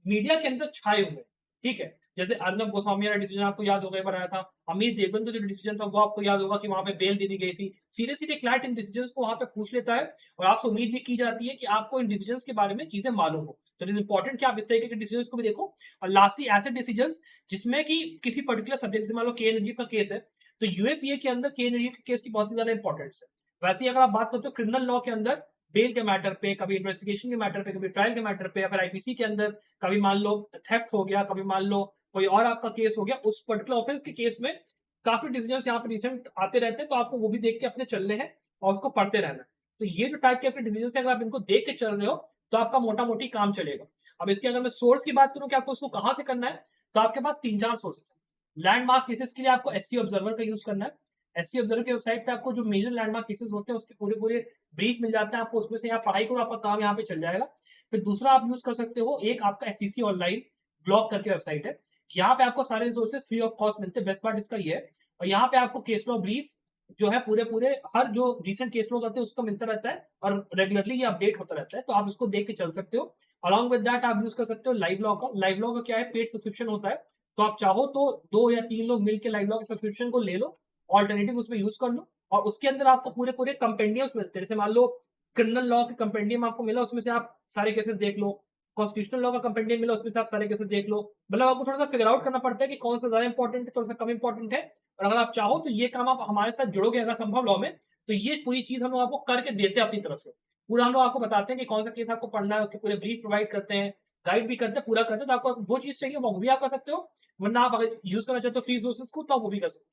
मीडिया के अंदर छाए हुए, ठीक है। जैसे अर्नब गोस्वामी का डिसीजन आपको याद होगा बनाया था, अमित देवगन का जो डिसीजन था वो आपको याद होगा कि वहां पे बेल दे दी गई थी। सीधे सीधे क्लाइंट इन डिसीजन को वहां पे पूछ लेता है और आपसे उम्मीद ये की जाती है कि आपको इन डिसीजन के बारे में चीजें मालूम हो, तो इट इज इंपॉर्टेंट कि आप इस तरीके के डिसीजन को भी देखो। और लास्टली ऐसे डिसीजन जिसमें कि किसी पर्टिकुलर सब्जेक्ट, जैसे मान लो के नजीब का केस है, तो यूएपीए के अंदर के नजीब के केस की बहुत ही ज्यादा इंपॉर्टेंस है। वैसे ही अगर आप बात करते हो क्रिमिनल लॉ के अंदर बेल के मैटर पे, कभी इन्वेस्टिगेशन के मैटर पे, कभी ट्रायल के मैटर पे, या फिर आईपीसी के अंदर कभी मान लो थेफ्ट हो गया, कभी मान लो कोई और आपका केस हो गया, उस पर्टिकुलर ऑफेंस के केस में काफी डिसीजन यहाँ पे रिसेंट आते रहते हैं, तो आपको वो भी देख के अपने चलने हैं और उसको पढ़ते रहना है। तो ये जो टाइप के आपके डिसीजन है, अगर आप इनको देख के चल रहे हो तो आपका मोटा मोटी काम चलेगा। अब इसके अगर मैं सोर्स की बात करूं कि आपको उसको कहां से करना है, तो आपके पास 3-4 सोर्सेस है। लैंडमार्क केसेस के लिए आपको एससी ऑब्जर्वर का यूज करना है। एससी ऑब्जर्वर की वेबसाइट पे आपको जो मेजर लैंडमार्क केसेस होते हैं उसके पूरे पूरे ब्रीफ मिल जाते हैं आपको, उसमें से आप पढ़ाई करो, आपका काम यहाँ पे चल जाएगा। फिर दूसरा आप यूज कर सकते हो, एक आपका एससीसी ऑनलाइन ब्लॉग करके वेबसाइट है, यहाँ पे आपको सारे रिसोर्सेज फ्री ऑफ कॉस्ट मिलते हैं। बेस्ट पार्ट इसका ये है। और यहाँ पे आपको केस लॉ ब्रीफ जो है पूरे पूरे हर जो रिसेंट केस लॉज आते हैं उसका मिलता रहता है और रेगुलरली ये अपडेट होता रहता है, तो आप इसको देख के चल सकते हो। अलॉन्ग विद दैट आप यूज कर सकते हो लाइव लॉ का। लाइव लॉ का क्या है, पेड सब्सक्रिप्शन होता है, तो आप चाहो तो 2 या 3 लोग मिलकर लाइव लॉ के सब्सक्रिप्शन को ले लो, ऑल्टरनेटिव उसमें यूज कर लो, और उसके अंदर आपको पूरे पूरे कंपेंडियम्स मिलते हैं। जैसे मान लो क्रिमिनल लॉ के कंपेंडियम आपको मिला, उसमें से आप सारे केसेस देख लो। कॉन्स्टिट्यूशनल लॉ का कंपेंडियम मिला, उसमें से आप सारे केसेस देख लो। मतलब आपको थोड़ा सा फिगर आउट करना पड़ता है कि कौन सा ज्यादा इंपॉर्टेंट है, थोड़ा सा कम इंपॉर्टेंट है। और अगर आप चाहो तो ये काम आप हमारे साथ जुड़ोगे अगर संभव लॉ में, तो ये पूरी चीज हम लोग आपको करके देते हैं अपनी तरफ से। पूरा हम लोग आपको बताते हैं कि कौन सा केस आपको पढ़ना है, उसके पूरे ब्रीफ प्रोवाइड करते हैं, गाइड भी करते हैं, पूरा करते हैं। तो आपको वो चीज चाहिए वो भी आप कर सकते हो, वरना आप अगर यूज करना चाहते हो फ्री रिसोर्सेज को तो आप वो भी कर सकते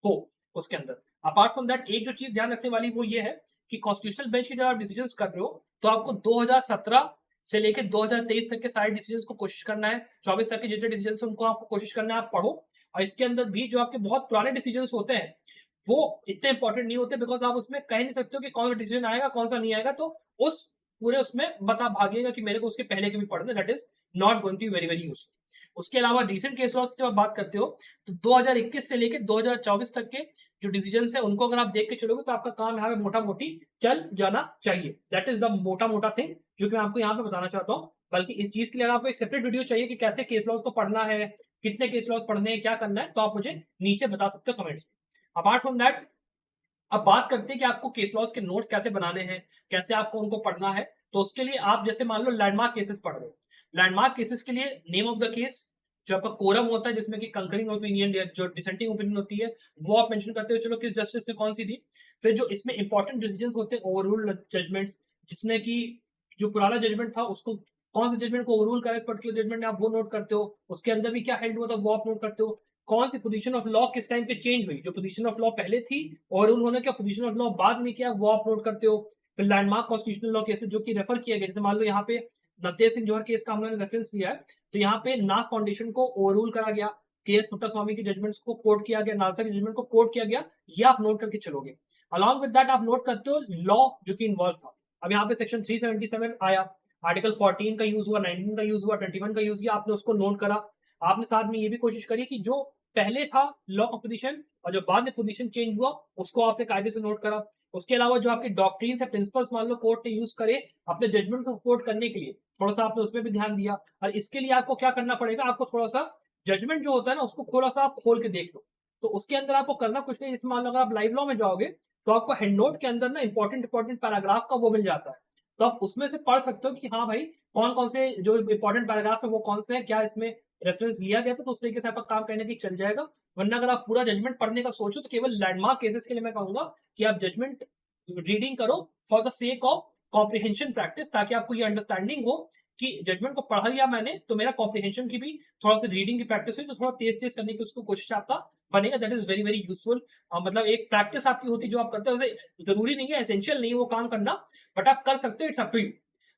हो उसके अंदर। अपार्ट फ्रॉम दैट एक जो चीज ध्यान रखने वाली वो ये है कि कॉन्स्टिट्यूशनल बेंच के जब आप डिसीजन कर रहे हो तो आपको 2017 से लेकर 2023 तक के सारे डिसीजंस को कोशिश करना है। 24 तक के जितने डिसीजंस उनको आपको कोशिश करना है आप पढ़ो। और इसके अंदर भी जो आपके बहुत पुराने डिसीजंस होते हैं वो इतने इंपॉर्टेंट नहीं होते, बिकॉज आप उसमें कह नहीं सकते हो कि कौन सा डिसीजन आएगा कौन सा नहीं आएगा, तो उस पूरे उसमें बता भागिएगा कि मेरे को उसके पहले के भी पढ़ने, that is not going to be very very useful. उसके अलावा रिसेंट केस लॉस की जब आप बात करते हो तो 2021 से लेकर 2024 तक के जो डिसीजन है उनको अगर आप देख के चलोगे तो आपका काम यहाँ पे मोटा मोटी चल जाना चाहिए। दैट इज द मोटा मोटा थिंग जो कि मैं आपको यहाँ पे बताना चाहता हूँ। बल्कि इस चीज के लिए आपको एक सेपरेट वीडियो चाहिए कि कैसे केस लॉस को पढ़ना है, कितने केस लॉस पढ़ने हैं, क्या करना है, तो आप मुझे नीचे बता सकते हो कमेंट्स में। अपार्ट फ्रॉम दैट अब बात करते हैं कि आपको केस लॉस के नोट्स कैसे बनाने हैं, कैसे आपको उनको पढ़ना है। तो उसके लिए आप जैसे मान लो लैंडमार्क केसेस पढ़ रहे हो, लैंडमार्क केसेस के लिए नेम ऑफ द केस, जो आपका कोरम होता है जिसमें कि कंकरिंग ओपिनियन या जो डिसेंटिंग ओपिनियन होती है वो आप मेंशन करते हो, चलो किस जस्टिस ने कौन सी दी। फिर जो इसमें इंपॉर्टेंट डिसीजंस होते हैं ओवररूल जजमेंट्स, जिसमें कि जो पुराना जजमेंट था उसको कौन से जजमेंट को ओवररूल करा इस पर्टिकुलर जजमेंट ने, आप वो नोट करते हो। उसके अंदर भी क्या हेल्ड हुआ था वो आप नोट करते हो। कौन सी पोजीशन ऑफ लॉ किस टाइम पे चेंज हुई, जो पोजीशन ऑफ लॉ पहले थी और उन्होंने क्या पोजीशन ऑफ लॉ बाद में किया वो आप नोट करते हो। फिर लैंडमार्क कॉन्स्टिट्यूशनल लॉ केसेस जो कि रेफर किया गया, जैसे मान लो यहाँ पे नवतेज सिंह जौहर केस का हमने रेफरेंस लिया है, तो यहाँ पे नास फाउंडेशन को ओवररूल करा गया, के.एस. पुट्टास्वामी की जजमेंट्स को कोट किया गया, नालसा की जजमेंट को कोट किया गया, ये आप नोट करके चलोगे। अलॉन्ग विद दैट आप नोट करते हो लॉ जो कि इन्वॉल्व था। अब यहाँ पे सेक्शन 377 आया, आर्टिकल 14 का यूज हुआ, 19 का यूज हुआ, 21 का यूज किया, आपने उसको नोट करा। आपने साथ में ये भी कोशिश करी कि जो पहले था लॉ का पोजीशन और जो बाद में पोजीशन चेंज हुआ उसको आपने कायदे से नोट करा। उसके अलावा जो आपके डॉक्ट्रिन्स है, प्रिंसिपल्स मान लो कोर्ट ने यूज करे अपने जजमेंट को सपोर्ट करने के लिए, थोड़ा सा आपने उसमें भी ध्यान दिया। और इसके लिए आपको क्या करना पड़ेगा, आपको थोड़ा सा जजमेंट जो होता है ना उसको थोड़ा सा आप खोल के देख लो। तो उसके अंदर आपको करना कुछ नहीं, जैसे मान लो अगर आप लाइव लॉ में जाओगे तो आपको हैंड नोट के अंदर ना इंपॉर्टेंट पैराग्राफ का वो मिल जाता है, तो आप उसमें से पढ़ सकते हो कि हाँ भाई कौन कौन से जो इंपॉर्टेंट पैराग्राफ है वो कौन से हैं, क्या इसमें रेफरेंस लिया गया था, तो उस तरीके से आपका काम कहने की चल जाएगा। वरना अगर आप पूरा जजमेंट पढ़ने का सोचो तो केवल लैंडमार्क केसेस के लिए मैं कहूंगा कि आप जजमेंट रीडिंग करो for the sake of comprehension practice, ताकि आपको ये अंडरस्टैंडिंग हो कि जजमेंट को पढ़ा लिया मैंने तो मेरा कॉम्प्रिहेंशन की भी थोड़ा सा रीडिंग की प्रैक्टिस हुई, तो थोड़ा तेज तेज करने की उसको कोशिश आपका बनेगा। That is very very useful. मतलब एक प्रैक्टिस आपकी होती है जो आप करते हो, जरूरी नहीं है, एसेंशियल नहीं है वो काम करना, बट आप कर सकते हो, it's up to you.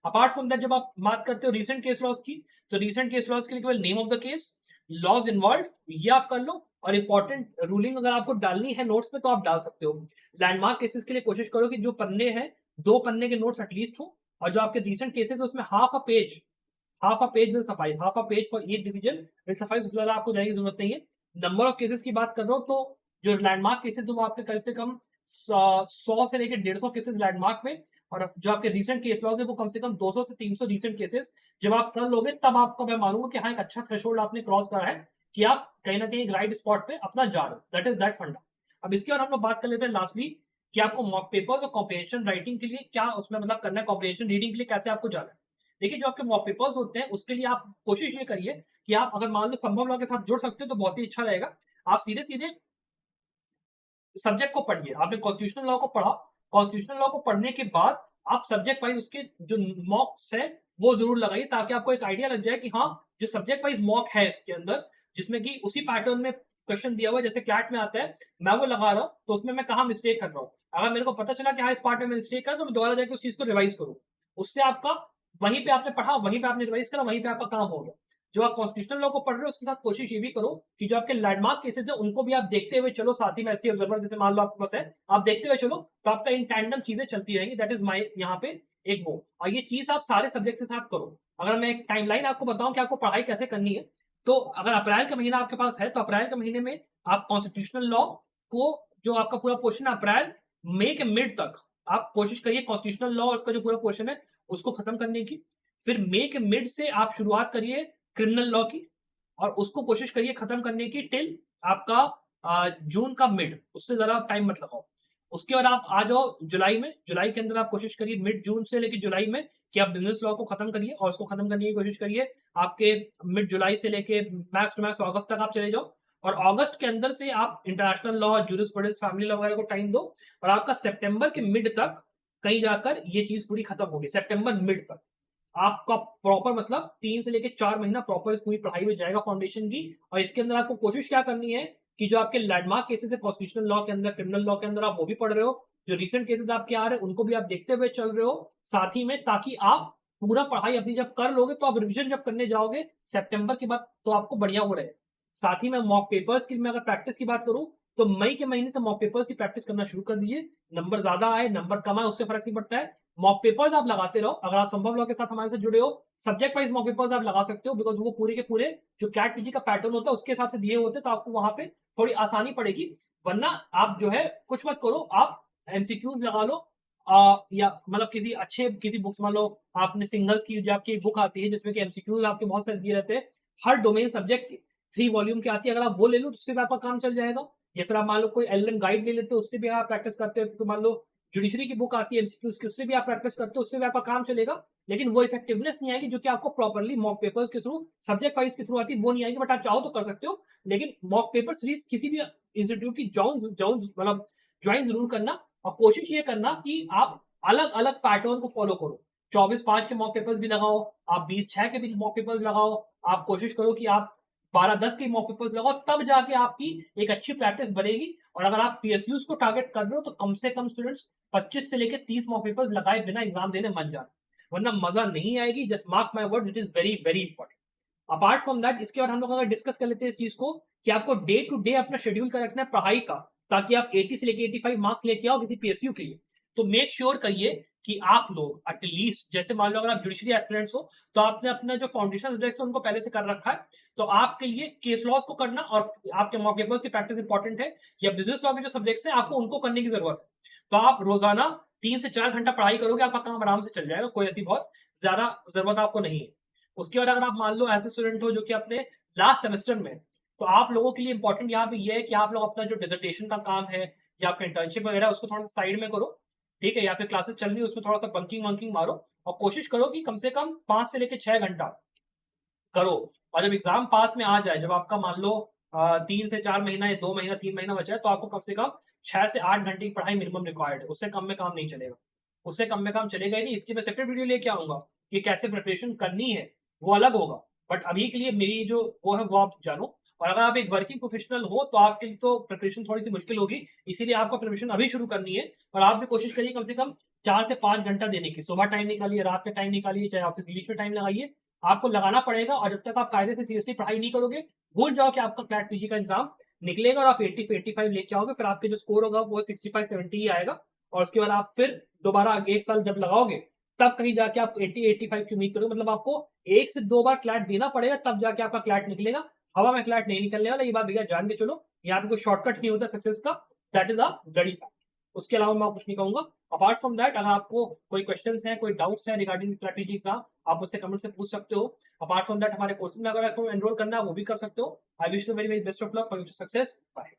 Apart from that जब आप बात करते हो रीसेंट केस लॉस की, तो रीसेंट केस लॉस के लिए केवल name of the case, laws involve, ये आप कर लो, और इंपॉर्टेंट रूलिंग अगर आपको डालनी है नोट्स में तो आप डाल सकते हो। लैंडमार्क केसेस के लिए कोशिश करो कि जो पन्ने हैं 2 पन्ने के नोट्स एटलीस्ट हो, और जो आपके रीसेंट केसेस है उसमें half a page will suffice, half a page for each decision will suffice, उससे ज्यादा आपको जाने की जरूरत नहीं है। नंबर ऑफ केसेस की बात कर रहा हूं तो जो लैंडमार्क केसेस है वो आपके कम से कम 100 से लेकर 150 केसेस लैंडमार्क में, और जो आपके रीसेंट केस लॉज है वो कम से कम 200 से 300 रीसेंट केसेस जब आप कर लोगे तब आपको मैं मानूंगा कि हाँ एक अच्छा थ्रेशोल्ड आपने क्रॉस करा है, कि आप कहीं ना कहीं राइट स्पॉट पे अपना जा रहे हो। दैट इज दैट फंडा। अब इसके और हम लोग बात कर लेते हैं लास्टली कि आपको मॉक पेपर्स और कॉम्प्रिहेंशन राइटिंग के लिए क्या उसमें मतलब करना है, कॉम्प्रिहेंशन रीडिंग के लिए कैसे आपको जाना है। देखिए जो आपके मॉक पेपर्स होते हैं उसके लिए आप कोशिश ये करिए कि आप अगर मान लो संभव लॉ के साथ जुड़ सकते हो तो बहुत ही अच्छा रहेगा। आप सीधे सीधे सब्जेक्ट को पढ़िए। आपने कॉन्स्टिट्यूशनल लॉ को पढ़ा, कॉन्स्टिट्यूशनल लॉ को पढ़ने के बाद आप सब्जेक्ट वाइज उसके जो मॉक्स है वो जरूर लगाइए, ताकि आपको एक आइडिया लग जाए कि हाँ जो सब्जेक्ट वाइज मॉक है इसके अंदर, जिसमें कि उसी पैटर्न में क्वेश्चन दिया हुआ है जैसे क्लैट में आता है, मैं वो लगा रहा हूँ तो उसमें मैं कहाँ मिस्टेक कर रहा हूँ। अगर मेरे को पता चला कि हाँ इस पार्ट में मैं मिस्टेक कर तो मैं दोबारा जाकर उस चीज को रिवाइज करूँ। उससे आपका वहीं पे आपने पढ़ा, वहीं पे आपने रिवाइज करा, वहीं पे आपका काम हो गया। जो आप कॉन्स्टिट्यूशनल लॉ को पढ़ रहे हो उसके साथ कोशिश ये भी करो कि जो आपके लैंडमार्क केसेस है उनको भी आप देखते हुए चलो, साथ ही में ऐसी ऑब्जर्वर जैसे मान लो आपके पास है, आप देखते हुए चलो तो आपका इन टैंडम चीजें चलती रहेंगी। दैट इज माई यहाँ पे एक वो, और ये चीज आप सारे सब्जेक्ट के साथ करो। अगर मैं एक टाइमलाइन आपको बताऊं कि आपको पढ़ाई कैसे करनी है, तो अगर अप्रैल का महीना आपके पास है तो अप्रैल के महीने में आप कॉन्स्टिट्यूशनल लॉ को जो आपका पूरा पोर्शन है अप्रैल मई के मिड तक आप कोशिश करिए कॉन्स्टिट्यूशनल लॉ उसका जो पूरा पोर्शन है उसको खत्म करने की। फिर मई के मिड से आप शुरुआत करिए क्रिमिनल लॉ की, और उसको कोशिश करिए खत्म करने की टिल आपका जून का मिड, उससे ज्यादा टाइम मत लगाओ। उसके बाद आप आ जाओ जुलाई में, जुलाई के अंदर आप कोशिश करिए मिड जून से लेकर जुलाई में कि आप बिजनेस लॉ को खत्म करिए, और उसको खत्म करने की कोशिश करिए आपके मिड जुलाई से लेके मैक्स टू मैक्स अगस्त तक आप चले जाओ, और अगस्त के अंदर से आप international law, jurisprudence, family law वगैरह को टाइम दो, और आपका सितंबर के मिड तक कहीं जाकर ये चीज पूरी खत्म होगी। सितंबर मिड तक आपका प्रॉपर मतलब 3 से लेके 4 महीना प्रॉपर इस पूरी पढ़ाई में जाएगा फाउंडेशन की। और इसके अंदर आपको कोशिश क्या करनी है कि जो आपके लैंडमार्क केसेस है कॉन्स्टिट्यूशनल लॉ के अंदर, क्रिमिनल लॉ के अंदर, आप वो भी पढ़ रहे हो, जो रिसेंट केसेस आपके आ रहे हैं उनको भी आप देखते हुए चल रहे हो साथ ही में, ताकि आप पूरा पढ़ाई अपनी जब कर लोगे तो आप रिविजन जब करने जाओगे सितंबर के बाद तो आपको बढ़िया हो रहे। साथ ही में मॉक पेपर्स की मैं अगर प्रैक्टिस की बात करूं तो मई के महीने से मॉक पेपर्स की प्रैक्टिस करना शुरू कर दीजिए। नंबर ज्यादा आए नंबर कम आए उससे फर्क नहीं पड़ता है, मॉक पेपर्स आप लगाते रहो। अगर आप संभव लॉ के साथ हमारे साथ जुड़े हो, सब्जेक्ट वाइज मॉक पेपर्स आप लगा सकते हो, बिकॉज वो पूरे के पूरे जो कैट पीजी का पैटर्न होता है उसके हिसाब से दिए होते हैं, तो आपको वहां पे थोड़ी आसानी पड़ेगी। वरना आप जो है कुछ मत करो, आप एमसीक्यूज लगा लो, या मतलब किसी अच्छे किसी बुक्स, मान लो आपने सिंगल्स की जो आपकी बुक आती है जिसमें कि एमसीक्यूज आपके बहुत सारे दिए रहते हैं, हर डोमेन सब्जेक्ट 3 वॉल्यूम की आती है, अगर आप वो ले लो तो उससे भी आपका काम चल जाएगा। या फिर आप मान लो कोई एलएम गाइड ले लेते हो, उससे भी आप प्रैक्टिस करते हो, तो मान लो जुडिशरी की बुक आती है एमसीक्यूज की, उससे भी आप प्रैक्टिस करते हो, उससे भी आपका काम चलेगा। लेकिन वो इफेक्टिवनेस नहीं आएगी जो कि आपको प्रॉपर्ली मॉक पेपर्स के थ्रू, सब्जेक्ट वाइज के थ्रू आती है, वो नहीं आएगी। बट आप चाहो तो कर सकते हो, लेकिन मॉक पेपर सीरीज किसी भी इंस्टीट्यूट की मतलब ज्वाइन जरूर करना, और कोशिश ये करना कि आप अलग अलग पैटर्न को फॉलो करो। 24/5 के मॉक पेपर्स भी लगाओ, आप 20/6 के भी मॉक पेपर्स लगाओ। आप कोशिश करो कि आप 12-10 के मॉक पेपर्स लगाओ, तब जाके आपकी एक अच्छी प्रैक्टिस बनेगी। और अगर आप पीएसयूज को टारगेट कर रहे हो तो कम से कम स्टूडेंट्स 25 से लेके 30 मॉक पेपर्स लगाए बिना एग्जाम देने मत जाना, वरना मजा नहीं आएगी। Just mark my word, it is very very important. Apart from that, इसके बाद हम लोग अगर डिस्कस कर लेते हैं इस चीज को कि आपको डे टू डे अपना शेड्यूल कर रखना है पढ़ाई का, ताकि आप 80 से लेके 85 मार्क्स लेके आओ किसी पीएसयू के लिए। तो मेक श्योर करिए कि आप लोग एटलीस्ट, जैसे मान लो अगर आप जुडिशरी एस्पिरेंट्स हो तो आपने अपना जो फाउंडेशन सब्जेक्ट्स है उनको पहले से कर रखा है, तो आपके लिए केस लॉस को करना और आपके मॉक पेपर्स की प्रैक्टिस इंपॉर्टेंट है, या बिजनेस लॉ के जो सब्जेक्ट्स हैं आपको उनको करने की जरूरत है। तो आप रोजाना 3 से 4 घंटा पढ़ाई करोगे, आपका काम आराम से चल जाएगा, कोई ऐसी बहुत ज्यादा जरूरत आपको नहीं है। उसके बाद अगर आप मान लो ऐसे स्टूडेंट हो जो कि अपने लास्ट सेमेस्टर में, तो आप लोगों के लिए इंपॉर्टेंट यहाँ पे ये है कि आप लोग अपना जो डिसर्टेशन का काम है या आपका इंटर्नशिप वगैरह उसको थोड़ा साइड में करो, ठीक है, या फिर क्लासेस चल रही है उसमें थोड़ा सा बंकिंग वंकिंग मारो, और कोशिश करो कि कम से कम 5 से लेकर 6 घंटा करो। और जब एग्जाम पास में आ जाए, जब आपका मान लो 3 से 4 महीना या 2 महीना 3 महीना बचा है, तो आपको कम से कम 6 से 8 घंटे की पढ़ाई मिनिमम रिक्वायर्ड है, उससे कम में काम नहीं चलेगा। उससे कम में काम चलेगा ही नहीं। इसकी मैं सेपरेट वीडियो लेके आऊंगा कि कैसे प्रिपरेशन करनी है, वो अलग होगा। बट अभी के लिए मेरी जो वो है वो आप जानो। और अगर आप एक वर्किंग प्रोफेशनल हो तो आपके लिए तो प्रिपरेशन थोड़ी सी मुश्किल होगी, इसीलिए आपको प्रिपरेशन अभी शुरू करनी है। और आप भी कोशिश करिए कम से कम 4 से 5 घंटा देने की। सुबह टाइम निकालिए, रात में टाइम निकालिए, चाहे ऑफिस बीच में टाइम लगाइए, आपको लगाना पड़ेगा। और जब तक आप कायदे से सीरियसली पढ़ाई नहीं करोगे, भूल जाओ कि आपका क्लैट पीजी का एग्जाम निकलेगा और आप 80 से 85 लेके आओगे, फिर आपके जो स्कोर होगा वो 65-70 ही आएगा। और उसके बाद आप फिर दोबारा 1 साल जब लगाओगे, तब कहीं जाके आप 80-85 की उम्मीद करोगे, मतलब आपको 1 से 2 बार क्लैट देना पड़ेगा, तब जाके आपका क्लैट निकलेगा। हवा में क्लैट नहीं निकलने वाला, ये बात भैया जान के चलो। यहाँ पे कोई शॉर्टकट नहीं होता सक्सेस का, that is a bloody fact. उसके अलावा मैं कुछ नहीं कहूंगा। अपार्ट फ्रॉम दैट, अगर आपको कोई क्वेश्चंस हैं, कोई डाउट्स हैं रिगार्डिंग क्लैट पीजी एग्जाम, आप मुझसे कमेंट से पूछ सकते हो। अपार्ट फ्रॉम दैट, हमारे कोर्सेज में अगर आपको एनरोल करना है वो भी कर सकते हो। I wish you very very best of luck for your success. Bye.